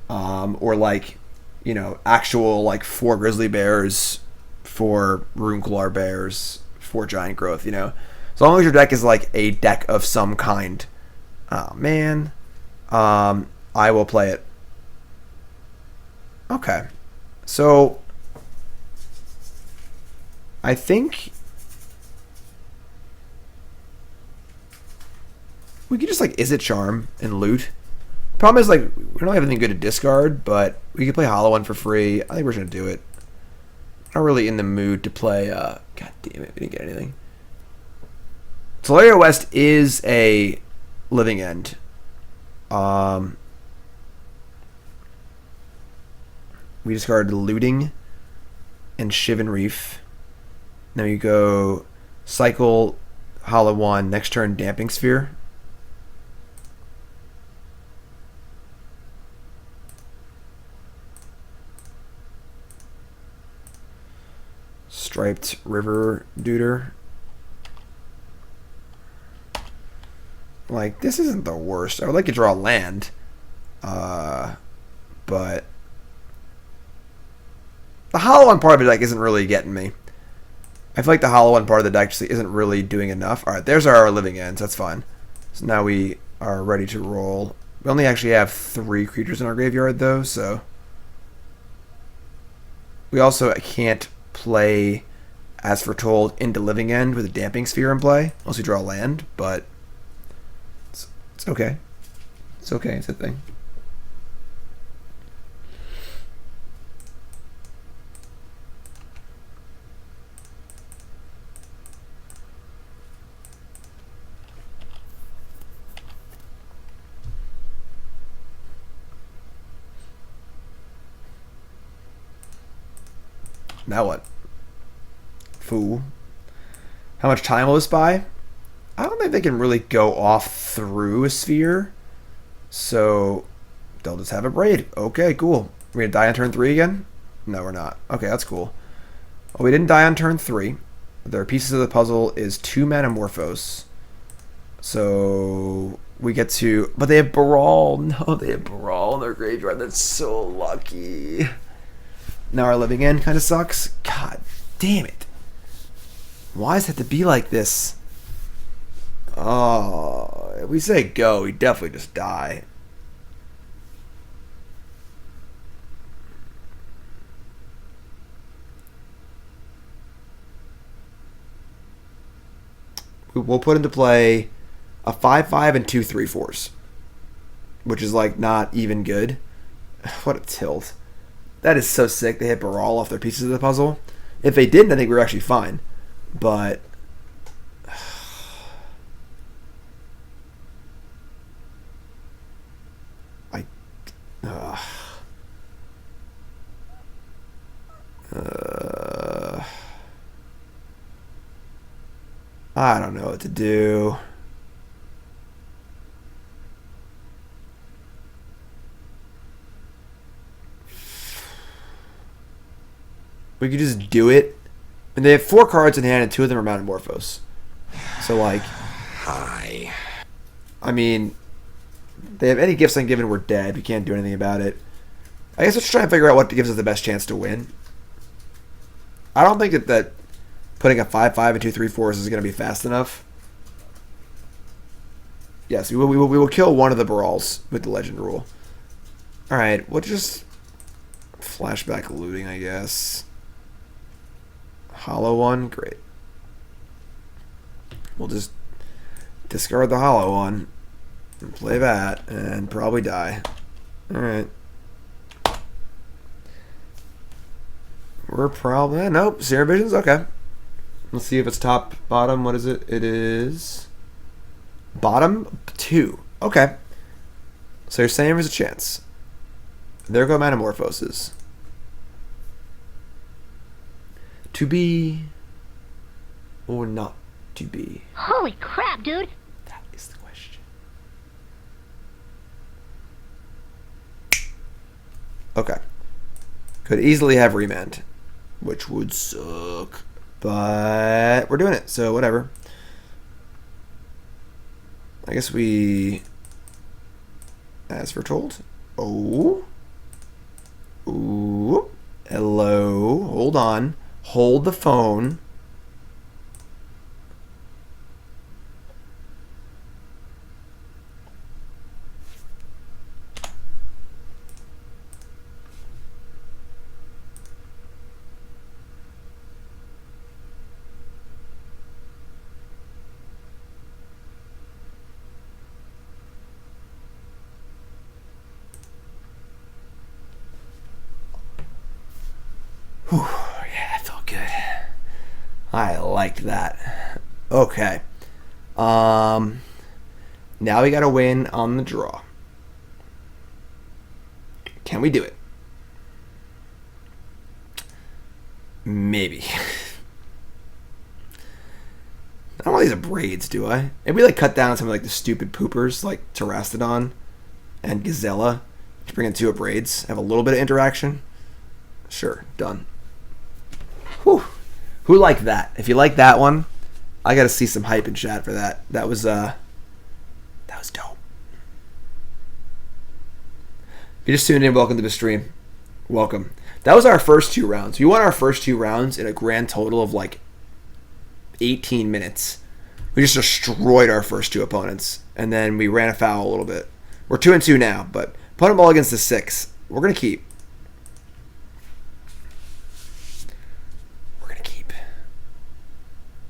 or like, you know, actual like 4 grizzly bears, 4 Runeklar bears, 4 giant growth. You know, as long as your deck is like a deck of some kind. Oh man. I will play it. Okay. So I think we could just like Izzet Charm and loot. Problem is like we don't have anything good to discard, but we could play Hollow 1 for free. I think we're just gonna do it. Not really in the mood to play God damn it, we didn't get anything. Tolaria West is a living end. We discarded Looting and Shivan Reef. Now you go cycle Hollow 1, next turn Damping Sphere. Striped Riverwinder. Like, this isn't the worst. I would like to draw land. But the Hollow 1 part of the deck isn't really getting me. I feel like the Hollow 1 part of the deck just isn't really doing enough. Alright, there's our living ends. That's fine. So now we are ready to roll. We only actually have 3 creatures in our graveyard, though, so... We also can't play As Foretold into living end with a Damping Sphere in play, unless we draw land, but... It's It's okay. It's okay. It's a thing. Now what? Fool. How much time will this buy? I don't think they can really go off through a sphere. So they'll just have a braid. Okay, cool. We're going to die on turn 3 again? No, we're not. Okay, that's cool. Well, we didn't die on turn 3. Their pieces of the puzzle is 2 Manamorphose. So we get to... But they have Baral. No, they have Baral in their graveyard. That's so lucky. Now our living end kind of sucks. God damn it. Why does it have to be like this? Oh, if we say go, we definitely just die. We'll put into play a 5/5 and 2 3/4s, which is like not even good. What a tilt. That is so sick. They hit Baral off their pieces of the puzzle. If they didn't, I think we were actually fine. But I don't know what to do. We could just do it. And they have 4 cards in hand and 2 of them are Manamorphose. So, like... Hi. I mean, they have any gifts ungiven, we're dead. We can't do anything about it. I guess let's try and figure out what gives us the best chance to win. I don't think that putting a 5/5 and 2 3/4s is going to be fast enough. Yes, we will kill one of the Barals with the Legend rule. Alright, we'll just... Flashback looting, I guess. Hollow one, great. We'll just discard the hollow one and play that and probably die. Alright. We're probably... nope, Serum Visions, okay. Let's see if it's top, bottom, what is it? It is... bottom 2. Okay. So you're saying there's a chance. There go Manamorphoses. To be or not to be? Holy crap, dude! That is the question. Okay. Could easily have remand, which would suck. But we're doing it, so whatever. I guess we... As Foretold. Oh. Ooh. Hello. Hold on. Hold the phone. Whew, yeah, that felt good. I liked that. Okay. Now we gotta win on the draw. Can we do it? Maybe. I don't want these Abrades, do I? Maybe like cut down on some of like the stupid poopers like Terastodon and Gisela to bring in 2 Abrades. Have a little bit of interaction. Sure, done. Whew. Who liked that? If you like that one, I gotta see some hype in chat for that. That was dope. If you just tuned in, welcome to the stream. Welcome. That was our first 2 rounds. We won our first 2 rounds in a grand total of like 18 minutes. We just destroyed our first 2 opponents, and then we ran afoul a little bit. We're 2-2 now, but put them all against the 6. We're gonna keep.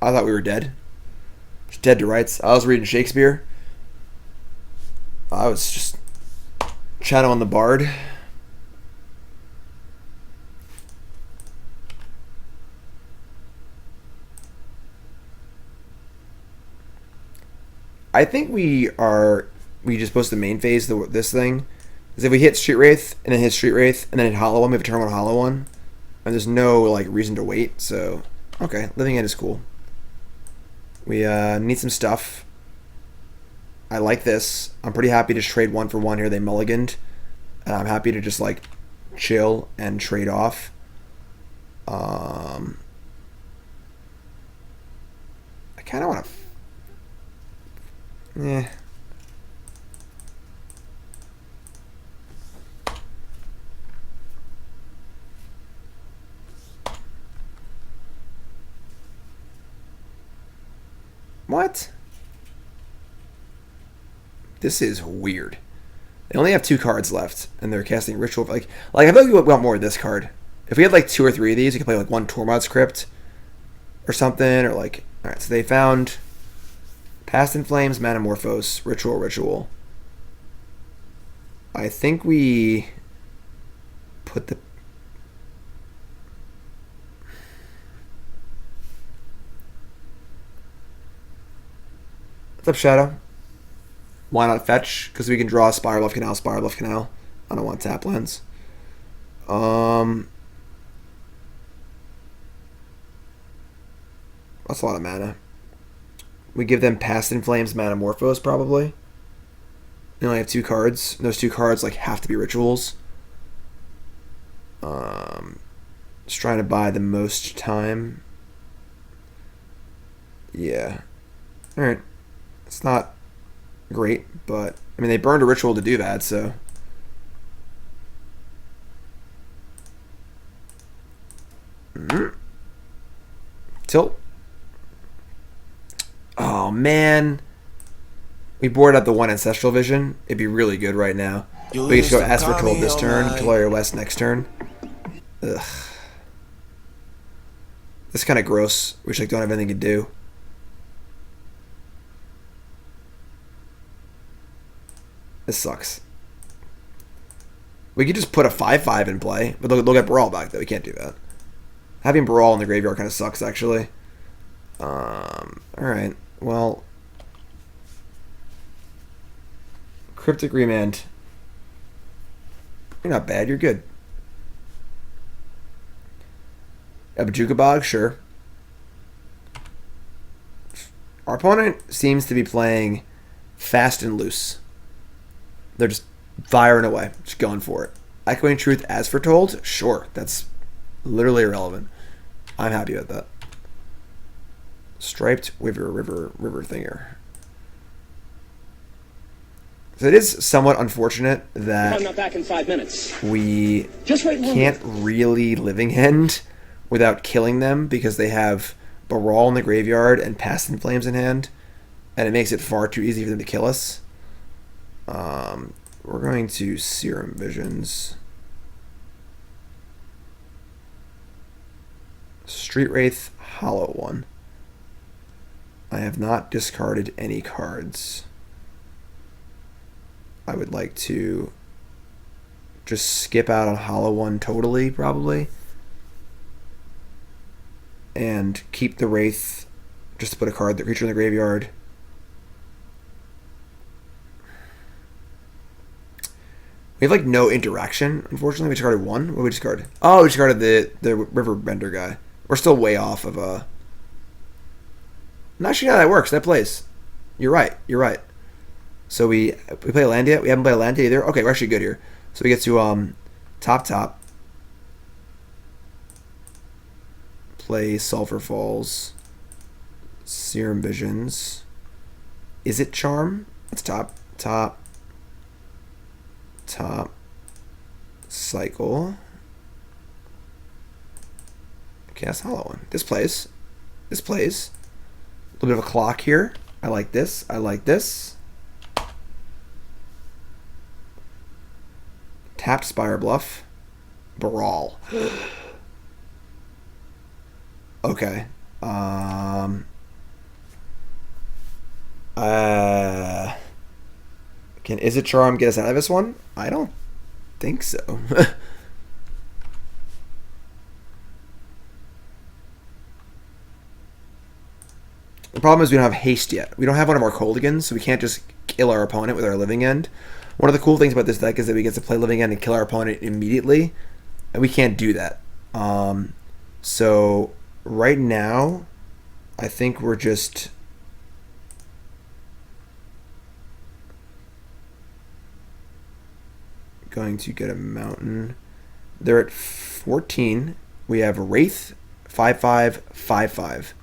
I thought we were dead. Just dead to rights. I was reading Shakespeare. I was just channeling the bard. I think we just post the main phase this thing. Is if we hit Street Wraith and then hit Street Wraith and then hit Hollow One, we have to turn on Hollow One, and there's no like reason to wait. So okay, Living End is cool. We need some stuff. I like this. I'm pretty happy to trade 1 for 1 here. They mulliganed. And I'm happy to just like chill and trade off. I kind of want to. Yeah. What? This is weird. They only have 2 cards left, and they're casting Ritual. Like I feel like we want more of this card. If we had like 2 or 3 of these, we could play like 1 Tormod's Crypt or something, or like. All right, so they found Past in Flames, Manamorphose, Ritual. I think we put the. What's up, Shadow? Why not fetch? Because we can draw Spirebluff Canal. I don't want tap lands. That's a lot of mana. We give them Past in Flames, Manamorphose, probably. They only have 2 cards. And those 2 cards like have to be rituals. Just trying to buy the most time. Yeah. Alright. It's not great, but I mean they burned a ritual to do that, so tilt. Oh man, we boarded up the 1 Ancestral Vision. It'd be really good right now. We could go As Foretold this turn, Tolaria West next turn. Ugh. This is kind of gross. We just like don't have anything to do. This sucks. We could just put a 5/5 in play, but they'll get Brawl back, though. We can't do that. Having Brawl in the graveyard kind of sucks, actually. Alright. Well. Cryptic Remand. You're not bad. You're good. Abjugabog, sure. Our opponent seems to be playing fast and loose. They're just firing away, just going for it. Echoing Truth as Foretold? Sure, that's literally irrelevant. I'm happy with that. Striped river thinger. So it is somewhat unfortunate that I'm not back in 5 minutes. We can't really Living End without killing them because they have Baral in the graveyard and Past in Flames in hand, and it makes it far too easy for them to kill us. We're going to Serum Visions. Street Wraith, Hollow One. I have not discarded any cards. I would like to just skip out on Hollow One totally, probably. And keep the Wraith, just to put a card, the creature in the graveyard. We have like no interaction, unfortunately. We discarded 1. What did we discard? Oh, we discarded the Riverbender guy. We're still way off of a. Not sure how that works. That plays. You're right. So we play a land yet? We haven't played a land yet either. Okay, we're actually good here. So we get to top. Play Sulfur Falls. Serum Visions. Izzet Charm. That's top. Cycle. Cast Hollow One. This plays. A little bit of a clock here. I like this. Tapped Spirebluff. Baral. Okay. Can Izzet Charm get us out of this one? I don't think so. The problem is we don't have haste yet. We don't have one of our Koldaghans, so we can't just kill our opponent with our Living End. One of the cool things about this deck is that we get to play Living End and kill our opponent immediately, and we can't do that. So right now, I think we're just going to get a mountain. They're at 14. We have Wraith, 5/5, 5/5.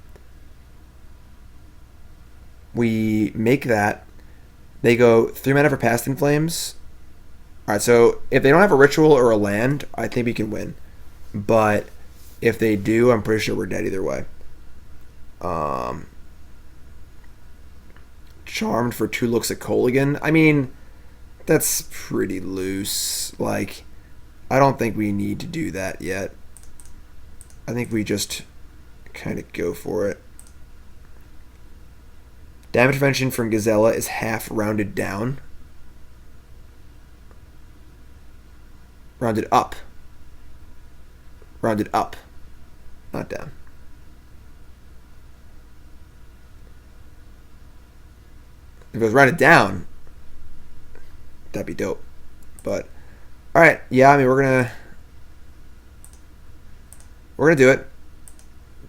We make that. They go 3 mana for Past in Flames. Alright, so if they don't have a ritual or a land, I think we can win. But if they do, I'm pretty sure we're dead either way. Charmed for 2 looks at Kolaghan. I mean, that's pretty loose. Like, I don't think we need to do that yet. I think we just kind of go for it. Damage prevention from Gisela is half rounded down. Rounded up. Rounded up. Not down. If it was rounded down, that'd be dope. But, alright, yeah, I mean, we're gonna do it.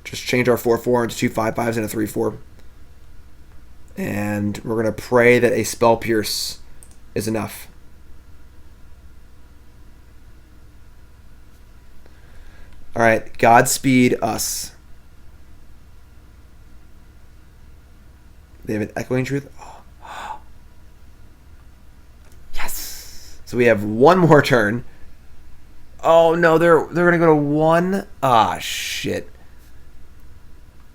Just change our 4/4 into 2 5/5s and a 3/4. And we're going to pray that a Spell Pierce is enough. Alright, Godspeed us. They have an Echoing Truth. Oh. Yes! So we have one more turn. Oh no, they're going to go to 1. Ah, shit.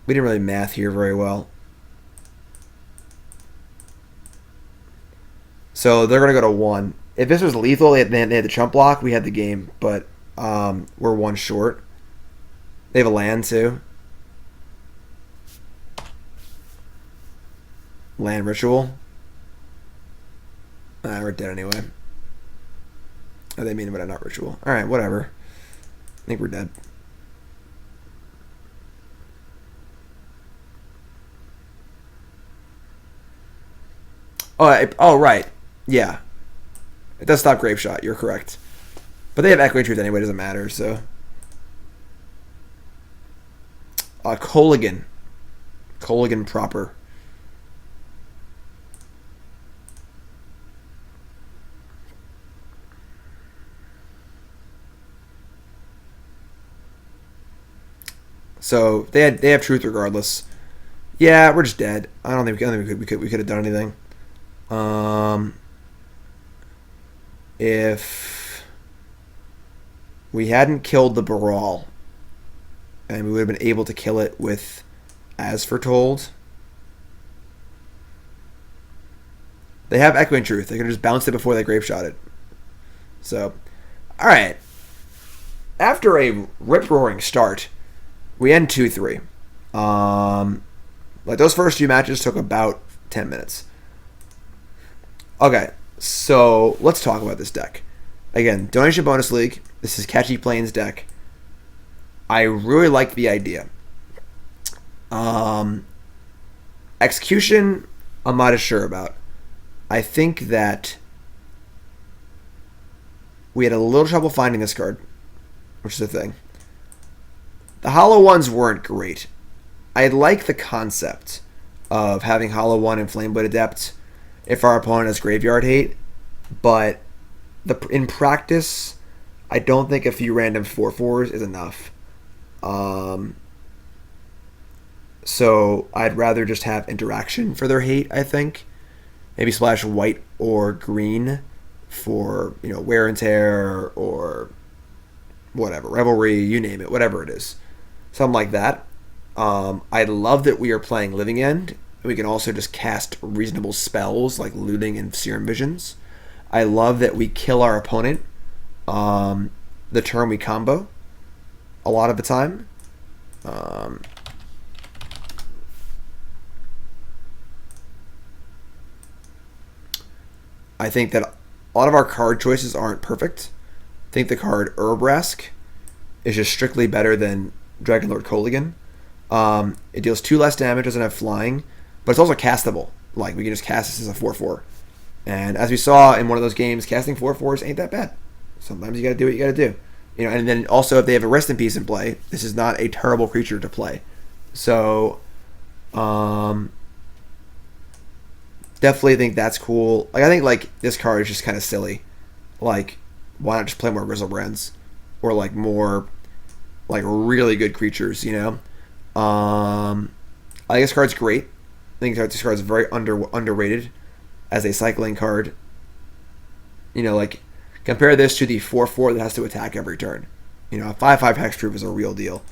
We didn't really math here very well. So they're going to go to 1. If this was lethal, they had the chump block, we had the game. But we're 1 short. They have a land too. Land ritual. We're dead anyway. Oh, they mean it, but not ritual. Alright, whatever. I think we're dead. Oh, right. Yeah. It does stop Grave Shot, you're correct. But they have Echoing Truth anyway, it doesn't matter, so. Kolaghan. Kolaghan proper. So they have truth regardless. Yeah, we're just dead. I don't think we could have done anything. If we hadn't killed the Baral, and we would have been able to kill it with As Foretold. They have Echoing Truth. They could have just bounced it before they Grave Shot it. So, alright. After a rip-roaring start, we end 2-3. Like, those first few matches took about 10 minutes. Okay, so let's talk about this deck. Again, Donation Bonus League. This is Catchy Plains deck. I really like the idea. Execution, I'm not as sure about. I think that we had a little trouble finding this card, which is the thing. The Hollow Ones weren't great. I like the concept of having Hollow One and Flamewake Adept if our opponent has Graveyard Hate, but in practice, I don't think a few random 4/4s is enough. So I'd rather just have interaction for their hate, I think. Maybe splash white or green for, wear and tear or whatever, revelry, you name it, whatever it is. Something like that. I love that we are playing Living End. We can also just cast reasonable spells like Looting and Serum Visions. I love that we kill our opponent the turn we combo a lot of the time. I think that a lot of our card choices aren't perfect. I think the card Urbrask is just strictly better than Dragonlord Kolaghan. It deals 2 less damage, doesn't have flying, but it's also castable. Like, we can just cast this as a 4/4. And as we saw in one of those games, casting 4/4s ain't that bad. Sometimes you gotta do what you gotta do. You know, and then also if they have a Rest in Peace in play, this is not a terrible creature to play. So, definitely think that's cool. Like, I think, like, this card is just kind of silly. Like, why not just play more Griselbrands? Or, like, more, like, really good creatures, you know? I think this card's great. I think this card's very underrated as a cycling card. You know, like, compare this to the 4/4 that has to attack every turn. You know, a 5/5 hexproof is a real deal.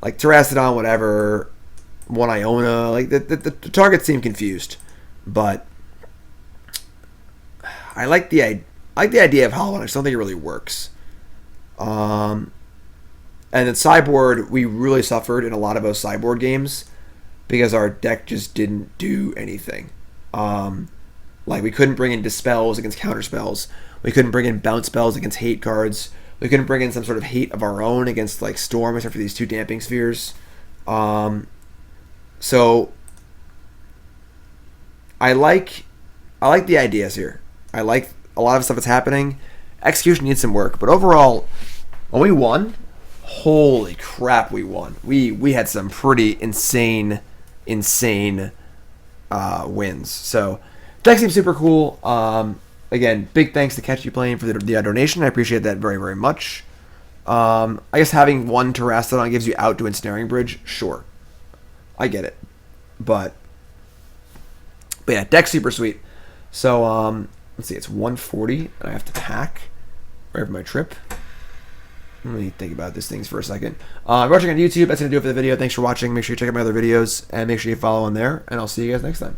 Like, Terastodon, whatever, 1 Iona, like, the targets seem confused. But I like the idea of Hollow, I just don't think it really works. And then Sideboard, we really suffered in a lot of those Sideboard games because our deck just didn't do anything. Like, we couldn't bring in Dispels against counterspells. We couldn't bring in Bounce Spells against hate cards. We couldn't bring in some sort of hate of our own against, like, Storm, except for these 2 Damping Spheres. So I like the ideas here. I like a lot of stuff that's happening. Execution needs some work, but overall, when we won, holy crap, we won. We had some pretty insane wins. So deck seems super cool. Again, big thanks to Catch You Playing for the donation. I appreciate that very, very much. I guess having 1 Terastodon gives you out to Ensnaring Bridge. Sure, I get it, but yeah, deck's super sweet. So, let's see, it's 140, and I have to pack right for my trip. Let me think about these things for a second. If you're watching on YouTube, that's going to do it for the video. Thanks for watching. Make sure you check out my other videos, and make sure you follow on there, and I'll see you guys next time.